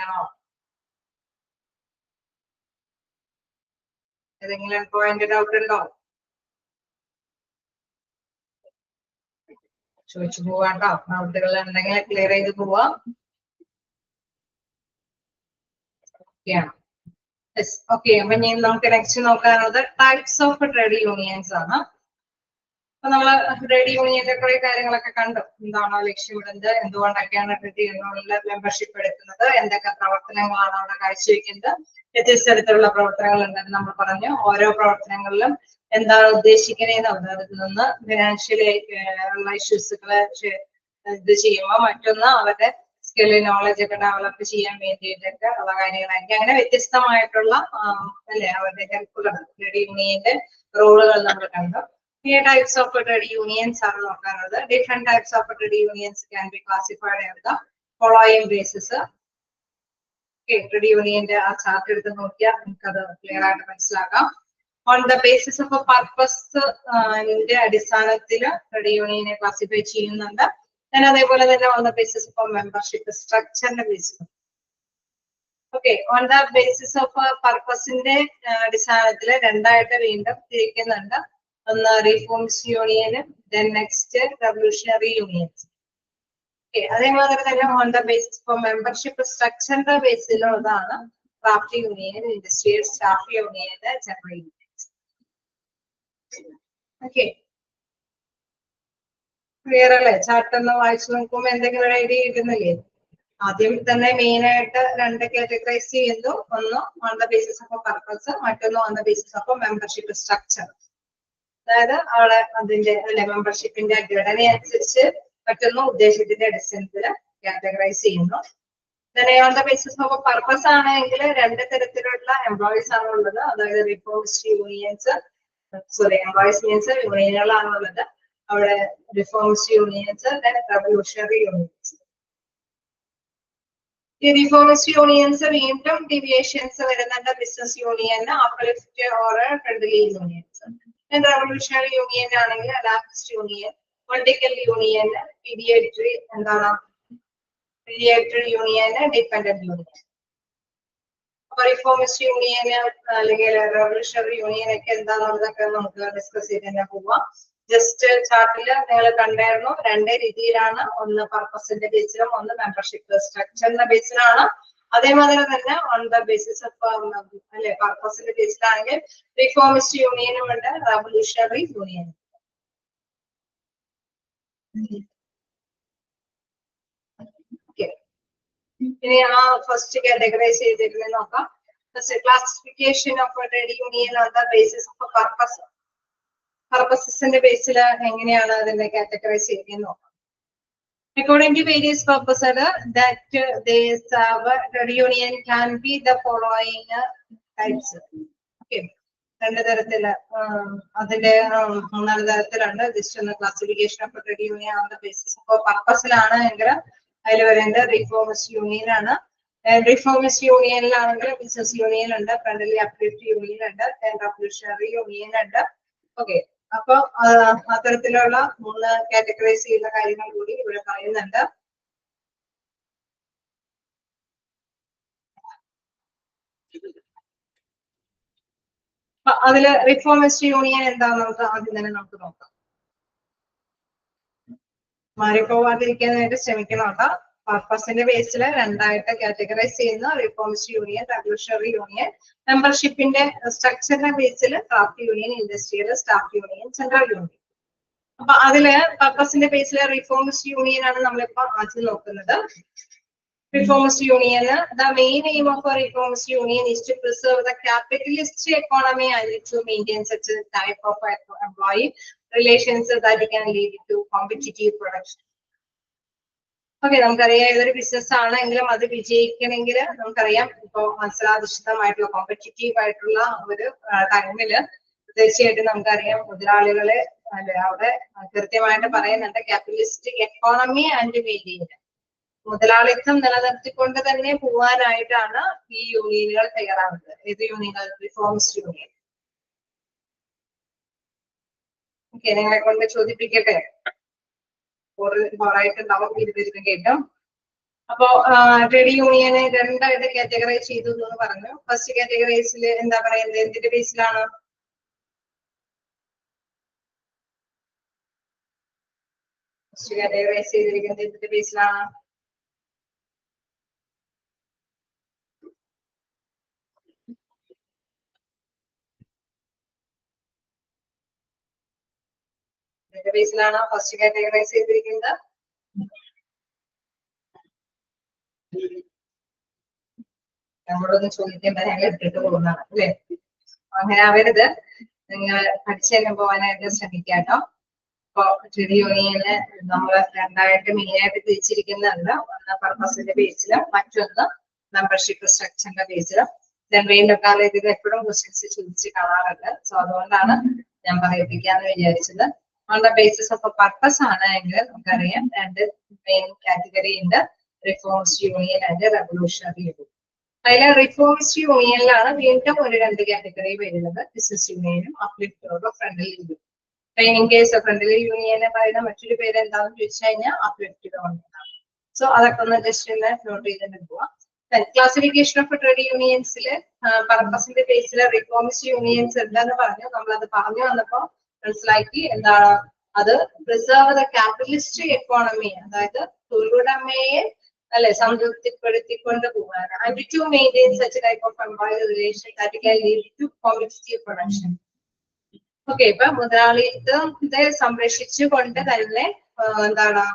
ആണോ? ഏതെങ്കിലും പോയിന്റ് ഡൗട്ട് ഉണ്ടോ? ചോദിച്ചു പോവാട്ടോ. ഡൗട്ടുകൾ ഉണ്ടെങ്കിൽ ക്ലിയർ ചെയ്ത് പോവാം. ഓക്കെ, അപ്പൊ ഇനി നമുക്ക് നെക്സ്റ്റ് നോക്കാനുള്ളത് ടൈപ്സ് ഓഫ് ട്രേഡ് യൂണിയൻസ് ആണ്. അപ്പൊ നമ്മള് ട്രേഡ് യൂണിയന്റെ കുറെ കാര്യങ്ങളൊക്കെ കണ്ടു. എന്താണോ ലക്ഷ്യമിടുന്നത്, എന്തുകൊണ്ടൊക്കെയാണ് ട്രേഡ് യൂണിയനിൽ മെമ്പർഷിപ്പ് എടുക്കുന്നത്, എന്തൊക്കെ പ്രവർത്തനങ്ങളാണ് അവിടെ കാഴ്ചവെക്കുന്നത്, വ്യത്യസ്ത തരത്തിലുള്ള പ്രവർത്തനങ്ങൾ ഉണ്ടെന്ന് നമ്മൾ പറഞ്ഞു. ഓരോ പ്രവർത്തനങ്ങളിലും എന്താണ് ഉദ്ദേശിക്കുന്നതെന്ന് അതിൽ നിന്ന് ഫിനാൻഷ്യലി ഉള്ള ഇഷ്യൂസുകള് ഇത് ചെയ്യുമ്പോൾ മറ്റൊന്ന് അവരുടെ സ്കില്ല് നോളജ് ഒക്കെ ഡെവലപ്പ് ചെയ്യാൻ വേണ്ടിയിട്ടൊക്കെ ഉള്ള കാര്യങ്ങളായിരിക്കും. അങ്ങനെ വ്യത്യസ്തമായിട്ടുള്ള അല്ലെ അവരുടെ ഹെൽപ്പുകൾ ട്രേഡ് യൂണിയന്റെ റോളുകൾ നമ്മൾ കണ്ടു. Types of trade unions are നോക്കാനുള്ളത്. Different types of trade unions can be classified on the following basis. Okay, trade union ആ ചാർട്ട് എടുത്ത് നോക്കിയാൽ നിങ്ങൾക്ക് അത് ക്ലിയർ ആയിട്ട് മനസ്സിലാക്കാം. On the basis of a purpose ന്റെ അടിസ്ഥാനത്തിൽ ട്രേഡ് യൂണിയനെ ക്ലാസിഫൈ ചെയ്യുന്നുണ്ട്. then അതേപോലെ തന്നെ on the basis of membership structure ന്റെ basis. Okay, on the basis of purpose-ന്റെ അടിസ്ഥാനത്തിൽ രണ്ടായിട്ട് വീണ്ടും തിരിക്കുന്നുണ്ട്. ഒന്ന് റിഫോംസ് യൂണിയനും then next revolutionary unions. Okay, അതേമാതിരി തന്നെ on the basis for membership സ്ട്രക്ചറിന്റെ ബേസിലുള്ളതാണ് craft union, industrial staff union, general unions. Okay, clear അല്ലേ? ചാർട്ട് ഒന്ന് വായിച്ചു നോക്കുമ്പോൾ എന്തെങ്കിലും ഒരു ഐഡിയ കിട്ടുന്നില്ലേ? ആദ്യം തന്നെ മെയിൻ ആയിട്ട് രണ്ട് കാറ്റഗറൈസ് ചെയ്യുന്നു. ഒന്ന് on the basis of purpose, മറ്റൊന്ന് on the basis of membership structure. അതായത് അവിടെ അതിന്റെ അല്ലെ മെമ്പർഷിപ്പിന്റെ ഘടനയനുസരിച്ച് മറ്റൊന്ന് ഉദ്ദേശത്തിന്റെ അടിസ്ഥാനത്തിൽ കാറ്റഗറൈസ് ചെയ്യുന്നു. On the basis of purpose ആണെങ്കിൽ രണ്ട് തരത്തിലുള്ള എംപ്ലോയീസ് ആണ് ഉള്ളത്. അതായത് reformist unions, sorry employees means യൂണിയനുകളാണുള്ളത്. അവിടെ റിഫോംസ്റ്റ് യൂണിയൻസ്, റവല്യൂഷണറി യൂണിയൻസ്. ഈ റിഫോംസ്റ്റ് യൂണിയൻസ് വീണ്ടും ഡീവിയേഷൻസ് വരുന്നുണ്ട്. Business union, uplift or friendly unions. Revolutionary union ആണെങ്കിൽ anarchist union, political union, predatory എന്താണ് പീഡിയാട്രി യൂണിയൻ, ഡിപെൻഡന്റ് യൂണിയൻ. അപ്പൊ റിഫോമിസ്റ്റ് യൂണിയൻ അല്ലെങ്കിൽ revolutionary union ഒക്കെ എന്താണെന്നൊക്കെ നമുക്ക് ഡിസ്കസ് ചെയ്ത് തന്നെ പോവാം. ജസ്റ്റ് ചാർട്ടിൽ നിങ്ങൾ കണ്ടായിരുന്നു, രണ്ട് രീതിയിലാണ്. ഒന്ന് പർപ്പസിന്റെ ബേസിലും ഒന്ന് മെമ്പർഷിപ്പ് സ്ട്രക്ചറിന്റെ ബേസിലാണ്. അതേമാതിരി തന്നെ ഓൺ ദ ബേസിസ് ഓഫ് അല്ലെ പർപ്പസിന്റെ ബേസിലാണെങ്കിൽ റിഫോമിസ്റ്റ് യൂണിയനും ഉണ്ട്, റവല്യൂഷണറി യൂണിയൻ. ഇനി ആ ഫസ്റ്റ് കാറ്റഗറൈസ് ചെയ്തിരുന്നത് നോക്കാം. First classification of trade union on the basis of purpose. പർപ്പസസിന്റെ ബേസിൽ എങ്ങനെയാണ് അതിന്റെ കാറ്റഗറൈസ് ചെയ്യുന്നത് നോക്കാം. According to various purposes that they serve, trade union can be the following types. Okay, രണ്ട് തരത്തില് അതിന്റെ മൂന്നാല് തരത്തിലുണ്ട്. ജസ്റ്റ് ഒന്ന് classification of trade union on the basis of പർപ്പസിലാണ് എങ്കിൽ അതിൽ വരുന്നത് റിഫോംസ്റ്റ് യൂണിയൻ ആണ്. റിഫോമിസ്റ്റ് യൂണിയനിലാണെങ്കിൽ ബിസിനസ് യൂണിയൻ ഉണ്ട്, ഫ്രണ്ട്ലി അപ്ലിഫ്റ്റ് യൂണിയൻ ഉണ്ട്, റവല്യൂഷണറി യൂണിയൻ ഉണ്ട്. ഓക്കെ, അപ്പൊ അത്തരത്തിലുള്ള 3 കാറ്റഗറൈസ് ചെയ്യുന്ന കാര്യങ്ങൾ കൂടി ഇവിടെ പറയുന്നുണ്ട്. അതില് റിഫോമിസ്റ്റ് യൂണിയൻ എന്താന്ന് നമുക്ക് ആദ്യം തന്നെ നമുക്ക് നോക്കാം. മാറിപ്പോവാതിരിക്കാനായിട്ട് ശ്രമിക്കണം കേട്ടോ. പർപ്പസിന്റെ ബേസിൽ 2ആയിട്ട് കാറ്റഗറൈസ് ചെയ്യുന്ന റിഫോമിസ്റ്റ് യൂണിയൻ, റവല്യൂഷണറി യൂണിയൻ. മെമ്പർഷിപ്പിന്റെ സ്ട്രക്ചറിന്റെ ബേസിൽ craft union, industrial, staff union, central union. അപ്പൊ അതില് പർപ്പസിന്റെ ബേസിൽ റിഫോമിസ്റ്റ് യൂണിയൻ ആണ് നമ്മളിപ്പോ ആദ്യം നോക്കുന്നത്. Reformist Union, the main aim of a reformist union is to preserve the capitalist economy and to maintain such a type of employee relations that can lead to competitive production. Okay, നമുക്കറിയാം ഏതൊരു business ആണെങ്കിലും അത് വിജയിക്കണമെങ്കിൽ നമുക്കറിയാം ഇപ്പൊ മത്സരാധിഷ്ഠിതമായിട്ടുള്ള competitive ആയിട്ടുള്ള ഒരു ടൈമില് തീർച്ചയായിട്ടും നമുക്കറിയാം മുതലാളികളെ അവിടെ കൃത്യമായിട്ട് പറയുന്നുണ്ട് ക്യാപിറ്റലിസ്റ്റിക് എക്കോണമി ആൻഡ് മെയിൻറ്റെയിൻ, മുതലാളിത്തം നിലനിർത്തിക്കൊണ്ട് തന്നെ പോവാനായിട്ടാണ് ഈ യൂണിയനുകൾ തയ്യാറാവുന്നത്. ഏത് യൂണിയനുകൾ? Reformist union. ഓക്കെ, നിങ്ങളെ കൊണ്ട് ചോദിപ്പിക്കട്ടെ, പോറായിട്ടുണ്ടാവും ഇരുവരും കേട്ടോ. അപ്പോ ട്രേഡ് യൂണിയനെ 2ആയിട്ട് കാറ്റഗറൈസ് ചെയ്തു എന്ന് പറഞ്ഞു. ഫസ്റ്റ് കാറ്റഗറൈസിൽ എന്താ പറയുന്നത്, എന്തിന്റെ ബേസിലാണ്? ഫസ്റ്റ് കാറ്റഗറൈസ് ചെയ്തിരിക്കുന്നത് എന്തിന്റെ ബേസിലാണ്? ബേസിലാണ് ഫസ്റ്റ് കാറ്റഗറൈസ് ചെയ്തിരിക്കുന്നത്. നമ്മളൊന്ന് ചോദിക്കേണ്ട, ഞങ്ങൾ ഇട്ടിട്ട് പോകുന്നതാണ് അല്ലെ. അങ്ങനെ ആവരുത്, നിങ്ങൾ പഠിച്ചു പോകാനായിട്ട് ശ്രമിക്കാട്ടോ. അപ്പൊ ട്രേഡ് യൂണിയന് നമ്മൾ 2ആയിട്ട് മെയിനായിട്ട് തിരിച്ചിരിക്കുന്നുണ്ട്. ഒന്ന് പർപ്പസിന്റെ ബേസിലും മറ്റൊന്ന് മെമ്പർഷിപ്പ് സ്ട്രക്ചറിന്റെ ബേസിലും. വീണ്ടും കാലത്ത് ഇത് എപ്പോഴും ക്വസ്റ്റ്യൻസ് ചോദിച്ച് കാണാറുണ്ട്. സോ അതുകൊണ്ടാണ് ഞാൻ പറയിപ്പിക്കാന്ന് വിചാരിച്ചത്. On the basis of purpose ആണ് എങ്കിൽ നമുക്കറിയാം 2 മെയിൻ കാറ്റഗറി ഉണ്ട്, reformist union and revolutionary union. അതിലെ റിഫോമിസ്റ്റ് യൂണിയനിലാണ് വീണ്ടും ഒരു 2 കാറ്റഗറി വരുന്നത്, ബിസിനസ് യൂണിയനും അപ്ലിഫ്റ്റോടും friendly union. In case friendly യൂണിയനെ പറയുന്ന മറ്റൊരു പേര് എന്താണെന്ന് ചോദിച്ചു കഴിഞ്ഞാൽ അപ്ലിഫ്റ്റഡ് യൂണിയനാണ്. സോ അതൊക്കെ ഒന്ന് ജസ്റ്റ് ഒന്ന് നോട്ട് ചെയ്തിട്ട് പോവാം. ക്ലാസിഫിക്കേഷൻ ഓഫ് ട്രേഡ് യൂണിയൻസിൽ പർപ്പസിന്റെ ബേസിൽ റിഫോമിസ്റ്റ് യൂണിയൻസ് എന്താന്ന് പറഞ്ഞു. നമ്മളത് പറഞ്ഞു വന്നപ്പോ മനസ്സിലാക്കി എന്താണ് അത്, പ്രിസർവ് ദ ക്യാപിറ്റലിസ്റ്റ് എക്കോണമി, അതായത് തൊഴിലുടമയെ അല്ലെ സംതൃപ്തിപ്പെടുത്തിക്കൊണ്ട് പോകാൻ, and to maintain such type of employee relation that can lead to competitive production. Okay, ഇപ്പൊ മുതലാളിത്തത്തെ സംരക്ഷിച്ചുകൊണ്ട് തന്നെ എന്താണ്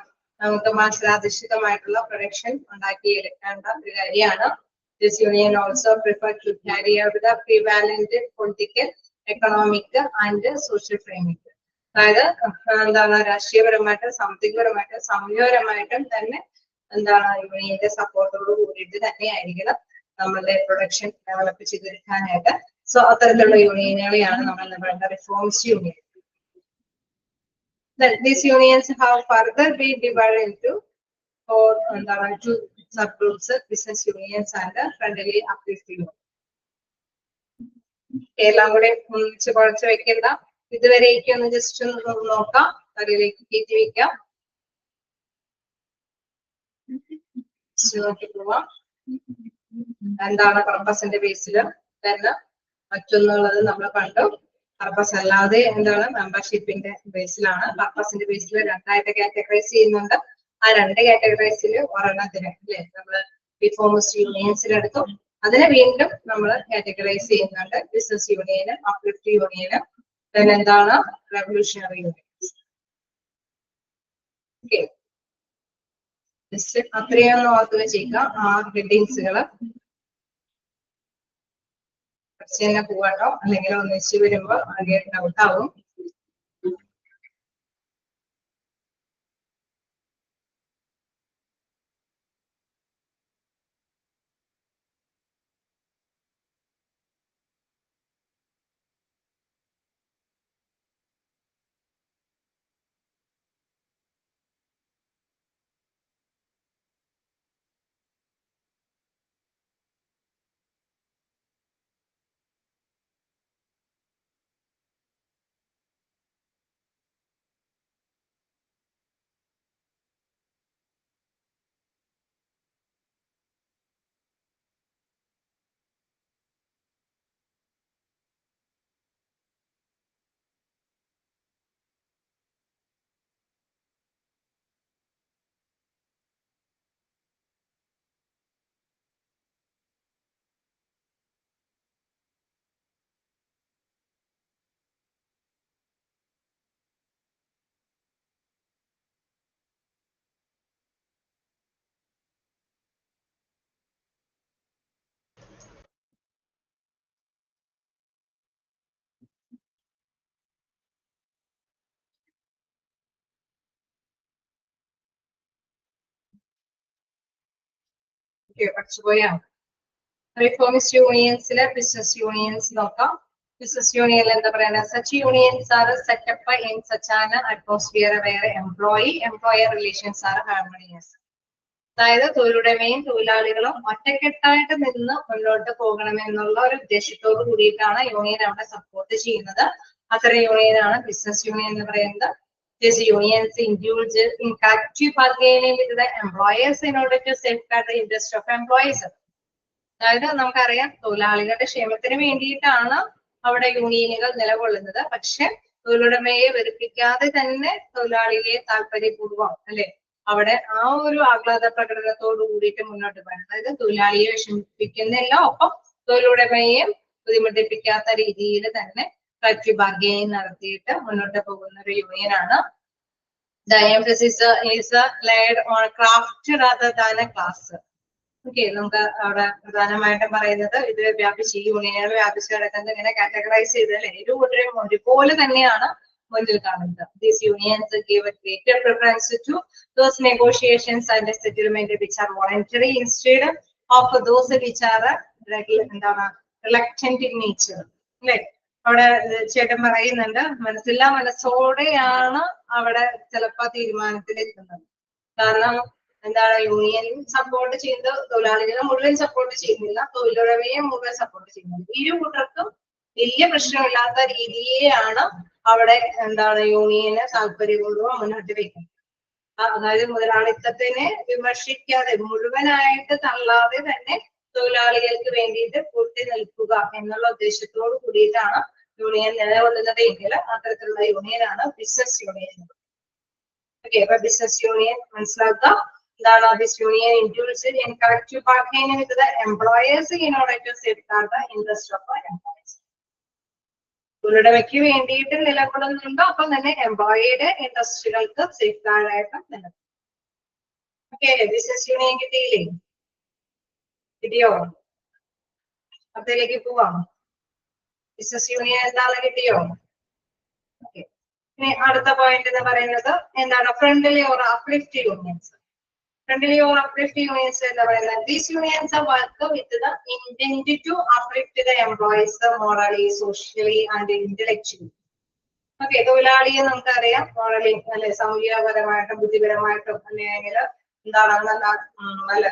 നമുക്ക് മത്സരാധിഷ്ഠിതമായിട്ടുള്ള പ്രൊഡക്ഷൻ ഉണ്ടാക്കിയെടുക്കേണ്ട ഒരു കാര്യമാണ്. This union also prefer to carry out the prevalent political, economic and social framing. അതായത് എന്താണ് രാഷ്ട്രീയപരമായിട്ടും സാമ്പത്തികപരമായിട്ടും സമയപരമായിട്ടും തന്നെ എന്താണ് യൂണിയന്റെ സപ്പോർട്ടോട് കൂടിയിട്ട് തന്നെ ആയിരിക്കണം നമ്മളുടെ പ്രൊഡക്ഷൻ ഡെവലപ്പ് ചെയ്തെടുക്കാനായിട്ട്. സോ അത്തരത്തിലുള്ള യൂണിയനുകളെയാണ് നമ്മൾ പറയുന്ന reforms union. These unions have further been divided into 2 subgroups, business unions and friendly uplift union. എല്ലാം കൂടെ ഒന്നിച്ച് കുഴച്ച് വെക്കേണ്ട, ഇതുവരെയൊക്കെ ഒന്ന് ജസ്റ്റ് ഒന്ന് നോക്കാം, അതിലേക്ക് കയറ്റി വെക്കാം, നോക്കി പോവാം. എന്താണ് പർപ്പസിന്റെ ബേസില് തന്നെ മറ്റൊന്നുള്ളത് നമ്മൾ കണ്ടു. പർപ്പസ് അല്ലാതെ എന്താണ് മെമ്പർഷിപ്പിന്റെ ബേസിലാണ്. പർപ്പസിന്റെ ബേസിൽ 2ആയിട്ട് കാറ്റഗറൈസ് ചെയ്യുന്നുണ്ട്. ആ 2 കാറ്റഗറൈസിൽ ഒരെണ്ണത്തിന് അല്ലെ നമ്മള് റിഫോമിസ്റ്റ് യൂണിയൻസിലെടുത്തു. അതിനെ വീണ്ടും നമ്മൾ കാറ്റഗറൈസ് ചെയ്യുന്നുണ്ട്, ബിസിനസ് യൂണിയന്, അപ്ലിഫ്റ്റ് യൂണിയന്, പിന്നെ എന്താണ് റവല്യൂഷണറി യൂണിയൻസ്. ഓക്കെ, ജസ്റ്റ് അത്രയും ഓർത്ത് വെച്ചേക്കുക. ആ ഹെഡിങ്സുകള് തന്നെ പോവാട്ടോ, അല്ലെങ്കിൽ ഒന്നിച്ച് വരുമ്പോ ആകെ ഡൗട്ട് ആവും. പഠിച്ചുപോയാണ്. റിഫോമിസ്റ്റ് യൂണിയൻസിലെ ബിസിനസ് യൂണിയൻസ് നോക്കാം. ബിസിനസ് യൂണിയനിൽ എന്താ പറയുക, such unions are set up in such an atmosphere where employer relations are harmonious. അതായത് തൊഴിലുടമയും തൊഴിലാളികളും ഒറ്റക്കെട്ടായിട്ട് നിന്ന് മുന്നോട്ട് പോകണമെന്നുള്ള ഒരു ഉദ്ദേശത്തോട് കൂടിയിട്ടാണ് യൂണിയൻ അവിടെ സപ്പോർട്ട് ചെയ്യുന്നത്. അത്തരം യൂണിയനാണ് ബിസിനസ് യൂണിയൻ എന്ന് പറയുന്നത്. These unions indulge in collective bargaining with the employers in order to safeguard the interest of employees. അതായത് നമുക്കറിയാം തൊഴിലാളികളുടെ ക്ഷേമത്തിന് വേണ്ടിയിട്ടാണ് അവിടെ യൂണിയനുകൾ നിലകൊള്ളുന്നത്. പക്ഷെ തൊഴിലുടമയെ വെറുപ്പിക്കാതെ തന്നെ തൊഴിലാളിയെ താല്പര്യപൂർവ്വം അല്ലെ അവിടെ ആ ഒരു ആഹ്ലാദ പ്രകടനത്തോട് കൂടിയിട്ട് മുന്നോട്ട് പോകാൻ, അതായത് തൊഴിലാളിയെ വിഷമിപ്പിക്കുന്നില്ല, ഒപ്പം തൊഴിലുടമയെയും ബുദ്ധിമുട്ടിപ്പിക്കാത്ത രീതിയിൽ തന്നെ collective bargaining നടത്തിയിട്ട് മുന്നോട്ട് പോകുന്ന ഒരു യൂണിയനാണ്. The emphasis is laid on craft rather than a class. Okay, നമുക്ക് അവിടെ പ്രധാനമായിട്ടും പറയുന്നത് ഇത് വ്യാപിച്ച് ഈ യൂണിയനുകൾ വ്യാപിച്ച് കിടക്കുന്നത് ഇങ്ങനെ കാറ്റഗറൈസ് ചെയ്തല്ലേ ഇരുകൂട്ടരും ഒരുപോലെ തന്നെയാണ് മുന്നിൽ കാണുന്നത്. These unions give a greater preference to those negotiations and settlement which are voluntary instead of those which are reluctant in nature. അല്ലെ, അവിടെ ചേട്ടൻ പറയുന്നുണ്ട് മനസ്സില്ലാ മനസ്സോടെയാണ് അവിടെ ചിലപ്പോ തീരുമാനത്തിലെത്തുന്നത്. കാരണം എന്താണ്, യൂണിയനും സപ്പോർട്ട് ചെയ്യുന്നത് തൊഴിലാളികളെ മുഴുവൻ സപ്പോർട്ട് ചെയ്യുന്നില്ല, തൊഴിലുടമയെ മുഴുവൻ സപ്പോർട്ട് ചെയ്യുന്നില്ല. ഇരു കൂട്ടർക്കും വലിയ പ്രശ്നമില്ലാത്ത രീതിയിലാണ് അവിടെ എന്താണ് യൂണിയന് താല്പര്യപൂർവ്വം മുന്നോട്ട് വയ്ക്കുന്നത്. അതായത് മുതലാളിത്തത്തിനെ വിമർശിക്കാതെ മുഴുവനായിട്ട് തള്ളാതെ തന്നെ തൊഴിലാളികൾക്ക് വേണ്ടിയിട്ട് കൂട്ടി നിൽക്കുക എന്നുള്ള ഉദ്ദേശത്തോട് കൂടിയിട്ടാണ് യൂണിയൻ നിലകൊള്ളുന്നത് എങ്കിൽ അത്തരത്തിലുള്ള യൂണിയനാണ് ബിസിനസ് യൂണിയൻ. ഓക്കെ, അപ്പൊ ബിസിനസ് യൂണിയൻ മനസ്സിലാക്കുക. എന്താണ് this union indulges in collective bargaining with the employers in order to safeguard the interest of employees. തൊഴിലുടമയ്ക്ക് വേണ്ടിയിട്ട് നിലകൊള്ളുന്നുണ്ട്, അപ്പം തന്നെ എംപ്ലോയിയുടെ ഇൻട്രസ്റ്റുകൾക്ക് സേഫ്ഗാർഡായിട്ട് നിലകൊള്ളും. ഓക്കെ, ബിസിനസ് യൂണിയൻ കിട്ടിയില്ലേ? കിട്ടിയോ? അതിലേക്ക് പോവാം. ബിസിനസ് യൂണിയൻ എന്താണെന്ന് കിട്ടിയോ? ഓക്കെ, ഇനി അടുത്ത പോയിന്റ് എന്ന് പറയുന്നത് എന്താണ്, friendly or uplift unions. Friendly or uplift unions എന്ന് പറയുന്നത് these unions are work with the intent to uplift the employees morally, socially and intellectually. Okay, തൊഴിലാളിയെ നമുക്കറിയാം മോറലി അല്ലെ സാമൂഹികപരമായിട്ടും ബുദ്ധിപരമായിട്ടും അല്ലെങ്കിൽ എന്താണ് നല്ല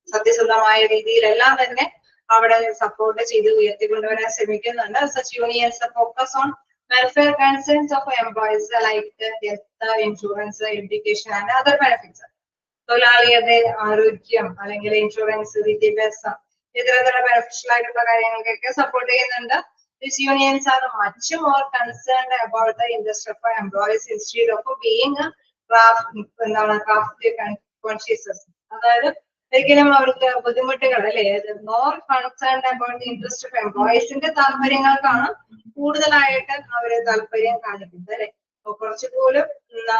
സത്യസന്ധമായ രീതിയിലെല്ലാം തന്നെ അവിടെ സപ്പോർട്ട് ചെയ്ത് ഉയർത്തിക്കൊണ്ടുവരാൻ ശ്രമിക്കുന്നുണ്ട്. Such unions focus on welfare concerns of employees like health insurance, education and other benefits. തൊഴിലാളിയുടെ ആരോഗ്യം അല്ലെങ്കിൽ ഇൻഷുറൻസ്, വിദ്യാഭ്യാസം, ഇതര ബെനിഫിഷ്യൽ ആയിട്ടുള്ള കാര്യങ്ങൾക്കൊക്കെ സപ്പോർട്ട് ചെയ്യുന്നുണ്ട്. These unions are much more concerned about the interest of employees instead of being craft conscious. അതായത് ഒരിക്കലും അവർക്ക് ബുദ്ധിമുട്ടുകൾ അല്ലെ more concerned about the interest of എംപ്ലോയീസിന്റെ താല്പര്യങ്ങൾക്കാണ് കൂടുതലായിട്ട് അവര് താല്പര്യം കാണിക്കുന്നത് അല്ലെ. കുറച്ചുപോലും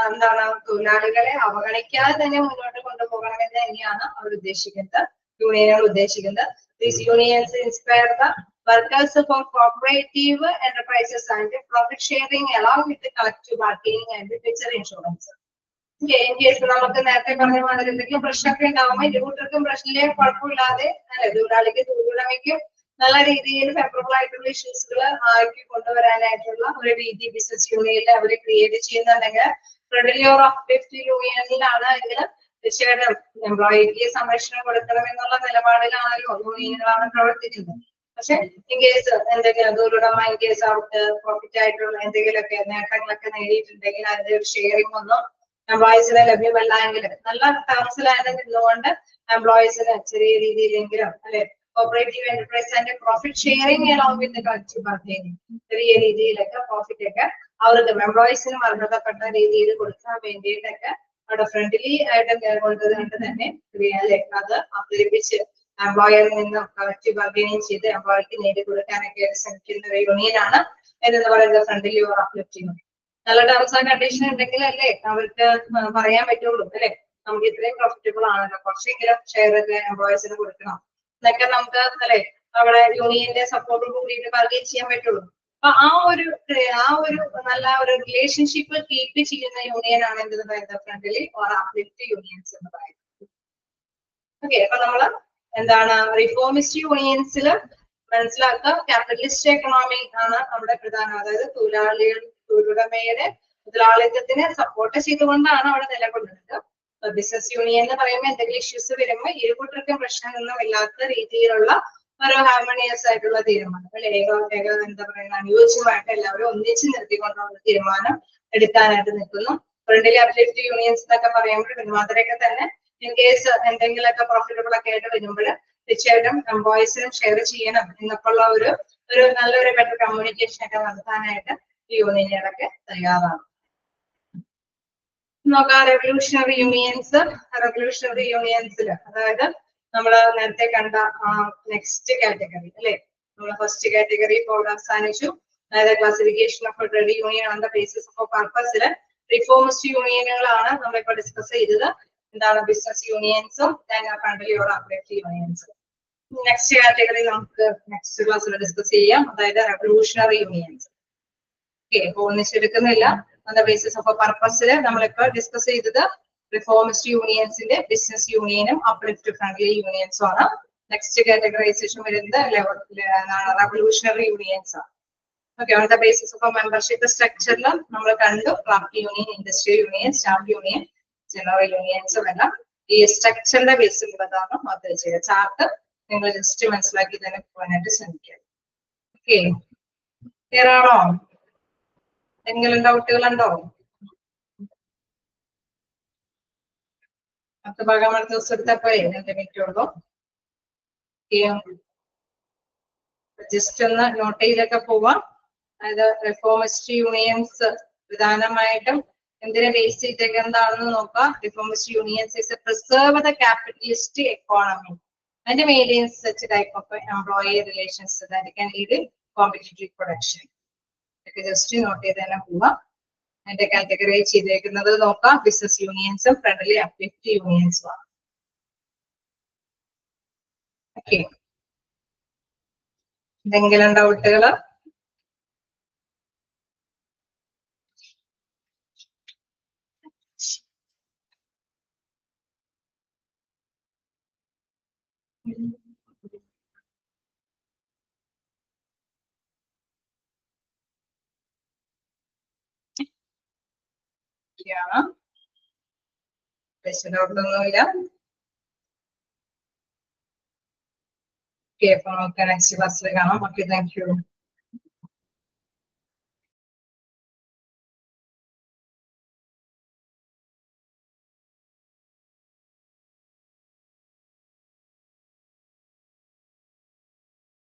എന്താണ് തൊഴിലാളികളെ അവഗണിക്കാതെ തന്നെ മുന്നോട്ട് കൊണ്ടുപോകണമെന്ന് തന്നെയാണ് അവർ ഉദ്ദേശിക്കുന്നത്, യൂണിയനുകൾ ഉദ്ദേശിക്കുന്നത്. These unions inspire the workers for cooperative enterprises and profit sharing along with the collective bargaining and future insurance. In case നമുക്ക് നേരത്തെ പറഞ്ഞ മാതിരി എന്തെങ്കിലും പ്രശ്നമൊക്കെ ഉണ്ടാവുമ്പോൾ ഇരുകൂട്ടർക്കും പ്രശ്നമില്ലേ കുഴപ്പമില്ലാതെ അല്ലെ തൊഴിലാളിക്ക് തൊഴിലുടമയ്ക്കും നല്ല രീതിയിൽ ഫേവറബിൾ ആയിട്ടുള്ള ഇഷ്യൂസുകൾ ആക്കി കൊണ്ടുവരാനായിട്ടുള്ള ഒരു രീതി ബിസിനസ് യൂണിയനിൽ അവർ ക്രിയേറ്റ് ചെയ്യുന്നുണ്ടെങ്കിൽ ഫ്രണ്ട്ലി ഓർ അപ്ലിഫ്റ്റ് യൂണിയനിലാണ് എങ്കിൽ തീർച്ചയായിട്ടും എംപ്ലോയിക്ക് സംരക്ഷണം കൊടുക്കണം എന്നുള്ള നിലപാടിലാണല്ലോ യൂണിയനുകളാണ് പ്രവർത്തിക്കുന്നത്. പക്ഷെ ഇൻ കേസ് എന്തെങ്കിലും തൊഴിലുടമ ഇൻ കേസ് അവർക്ക് പ്രോഫിറ്റ് ആയിട്ടുള്ള എന്തെങ്കിലുമൊക്കെ നേട്ടങ്ങളൊക്കെ നേടിയിട്ടുണ്ടെങ്കിൽ അതിന്റെ ഒരു ഷെയറിംഗ് ഒന്നും എംപ്ലോയീസിന് ലഭ്യമല്ല എങ്കിൽ നല്ല ടേംസിലാണ് നിന്നുകൊണ്ട് എംപ്ലോയീസിന് ചെറിയ രീതിയിലെങ്കിലും അല്ലെ cooperative enterprise and profit sharing along with the collective bargaining ചെറിയ രീതിയിലൊക്കെ പ്രോഫിറ്റ് ഒക്കെ അവർക്ക് എംപ്ലോയീസിന് അർഹതപ്പെട്ട രീതിയിൽ കൊടുക്കാൻ വേണ്ടിയിട്ടൊക്കെ അവിടെ ഫ്രണ്ട്ലി ആയിട്ട് കൊണ്ടുവന്നിട്ട് തന്നെ അല്ലെ അത് അവതരിപ്പിച്ച് എംപ്ലോയറിൽ നിന്നും കളക്റ്റീവ് ബാർഗൈനിങ് ചെയ്ത് എംപ്ലോയിക്ക് നേടിക്കൊടുക്കാനൊക്കെ ശ്രമിക്കുന്ന ഒരു യൂണിയനാണ് എന്ന് പറയുന്നത് ഫ്രണ്ട്ലി ഓർ അപ്ലിഫ്റ്റിംഗ്. നല്ല ടേംസ് ആൻഡ് കണ്ടീഷൻ ഉണ്ടെങ്കിൽ അല്ലേ അവർക്ക് പറയാൻ പറ്റുള്ളൂ അല്ലെ നമുക്ക് ഇത്രയും പ്രോഫിറ്റബിൾ ആണല്ലോ കുറച്ചെങ്കിലും ഷെയർ ഒക്കെ എംപ്ലോയീസിന് കൊടുക്കണം എന്നൊക്കെ നമുക്ക് അല്ലെ അവിടെ യൂണിയന്റെ സപ്പോർട്ട് കൂടിയിട്ട് ബാർഗൈൻ ചെയ്യാൻ പറ്റുള്ളൂ. അപ്പൊ ആ ഒരു നല്ല ഒരു റിലേഷൻഷിപ്പ് കീപ്പ് ചെയ്യുന്ന യൂണിയൻ ആണ് എന്തെന്ന് പറയുന്നത് ഫ്രണ്ട്ലി ഓർ അപ്ലിഫ്റ്റ് യൂണിയൻസ് എന്ന് പറയുന്നത്. ഓക്കെ, അപ്പൊ നമ്മള് എന്താണ് റിഫോമിസ്റ്റ് യൂണിയൻസിൽ മനസ്സിലാക്കുക, ക്യാപിറ്റലിസ്റ്റ് എക്കണോമി ആണ് നമ്മുടെ പ്രധാനം. അതായത് തൊഴിലുടമയുടെ മുതലാളിത്തത്തിനെ സപ്പോർട്ട് ചെയ്തുകൊണ്ടാണ് അവിടെ നിലകൊള്ളുന്നത്. ബിസിനസ് യൂണിയൻ എന്ന് പറയുമ്പോൾ എന്തെങ്കിലും ഇഷ്യൂസ് വരുമ്പോൾ ഇരുകൂട്ടർക്കും പ്രശ്നമൊന്നും ഇല്ലാത്ത രീതിയിലുള്ള ഒരു ഹാർമോണിയസ് ആയിട്ടുള്ള തീരുമാനം, എന്താ പറയുക, അനുയോജ്യമായിട്ട് എല്ലാവരും ഒന്നിച്ച് നിർത്തിക്കൊണ്ടുള്ള തീരുമാനം എടുക്കാനായിട്ട് നിൽക്കുന്നു. ഫ്രണ്ട്ലി അപ്ലിഫ്റ്റ് യൂണിയൻസ് എന്നൊക്കെ പറയുമ്പോൾ പിന്മാതിരൊക്കെ തന്നെ ഇൻ കേസ് എന്തെങ്കിലുമൊക്കെ പ്രോഫിറ്റബിൾ ഒക്കെ ആയിട്ട് വരുമ്പോൾ തീർച്ചയായിട്ടും എംപ്ലോയീസിനും ഷെയർ ചെയ്യണം എന്നൊക്കെയുള്ള ഒരു നല്ലൊരു ബെറ്റർ കമ്മ്യൂണിക്കേഷൻ ഒക്കെ നടത്താനായിട്ട് യൂണിയനുകളൊക്കെ തയ്യാറാണ്. നോക്കാം റെവല്യൂഷണറി യൂണിയൻസിൽ അതായത് നമ്മൾ നേരത്തെ കണ്ട നെക്സ്റ്റ് കാറ്റഗറി അല്ലെ, നമ്മൾ ഫസ്റ്റ് കാറ്റഗറി ഇപ്പോൾ അവസാനിച്ചു. അതായത് classification of trade union on the basis of പർപ്പസിൽ റിഫോമിസ്റ്റ് യൂണിയനുകളാണ് നമ്മളിപ്പോൾ ഡിസ്കസ് ചെയ്തത്. എന്താണ് ബിസിനസ് യൂണിയൻസും ഫ്രണ്ട്ലി ഓർ അപ്ലിഫ്റ്റ് യൂണിയൻസും. നെക്സ്റ്റ് കാറ്റഗറി നമുക്ക് നെക്സ്റ്റ് ക്ലാസ്സിൽ ഡിസ്കസ് ചെയ്യാം, അതായത് റെവല്യൂഷണറി യൂണിയൻസ്. ഓക്കെ, അപ്പോൾ ഒന്നിച്ചെടുക്കുന്നില്ല. ഓൺ ദ ബേസിസ് ഓഫ് പർപ്പസിൽ നമ്മളിപ്പോൾ ഡിസ്കസ് ചെയ്തത് റിഫോമിസ്റ്റ് യൂണിയൻസിന്റെ ബിസിനസ് യൂണിയനും അപ്ലിഫ്റ്റ് ഫ്രണ്ട്ലി യൂണിയൻസും ആണ്. നെക്സ്റ്റ് കാറ്റഗറൈസേഷൻ വരുന്നത് റെവല്യൂഷണറി യൂണിയൻസ് ആണ്. Okay, on the basis of membership സ്ട്രക്ചറിൽ നമ്മൾ കണ്ടു craft union, industrial union, staff union, general യൂണിയൻസും എല്ലാം ഈ സ്ട്രക്ചറിന്റെ ബേസിലുള്ളതാണ്. അത് ചെയ്യുക ചാർട്ട് നിങ്ങൾ ജസ്റ്റ് മനസ്സിലാക്കി തന്നെ പോകാനായിട്ട് ശ്രമിക്കുക. ഓക്കെ, ക്ലിയർ ആണോ? എന്തെങ്കിലും ഡൗട്ടുകളുണ്ടോ? അടുത്ത ഭാഗം അടുത്ത ദിവസം എടുത്തപ്പോഴേ എന്റെ മിറ്റുള്ളൂ. ജസ്റ്റ് ഒന്ന് നോട്ട് ചെയ്തൊക്കെ പോവാം. അതായത് റിഫോമിസ്റ്റ് യൂണിയൻസ് പ്രധാനമായിട്ടും എന്തിനെ ബേസ് ചെയ്തേക്ക് എന്താണെന്ന് നോക്കാം. Reformist unions is preserve the capitalist economy and maintains such type of employee relations that can lead competitive production. ഇതൊക്കെ ജസ്റ്റ് നോട്ട് ചെയ്ത് തന്നെ പോവാം. അതിന്റെ കാറ്റഗറി ചെയ്തേക്കുന്നത് നോക്കാം, ബിസിനസ് യൂണിയൻസും ഫ്രണ്ട്ലി അപ്ലിഫ്റ്റ് യൂണിയൻസും ആണ്. ഓക്കെ, എന്തെങ്കിലും ഡൗട്ടുകള്? സ്പെഷ്യൽ ഡൗട്ടൊന്നുമില്ല. ഓക്കെ, അപ്പൊ നമുക്ക് നെക്സ്റ്റ് ക്ലാസ്സിൽ കാണാം. Okay, thank you.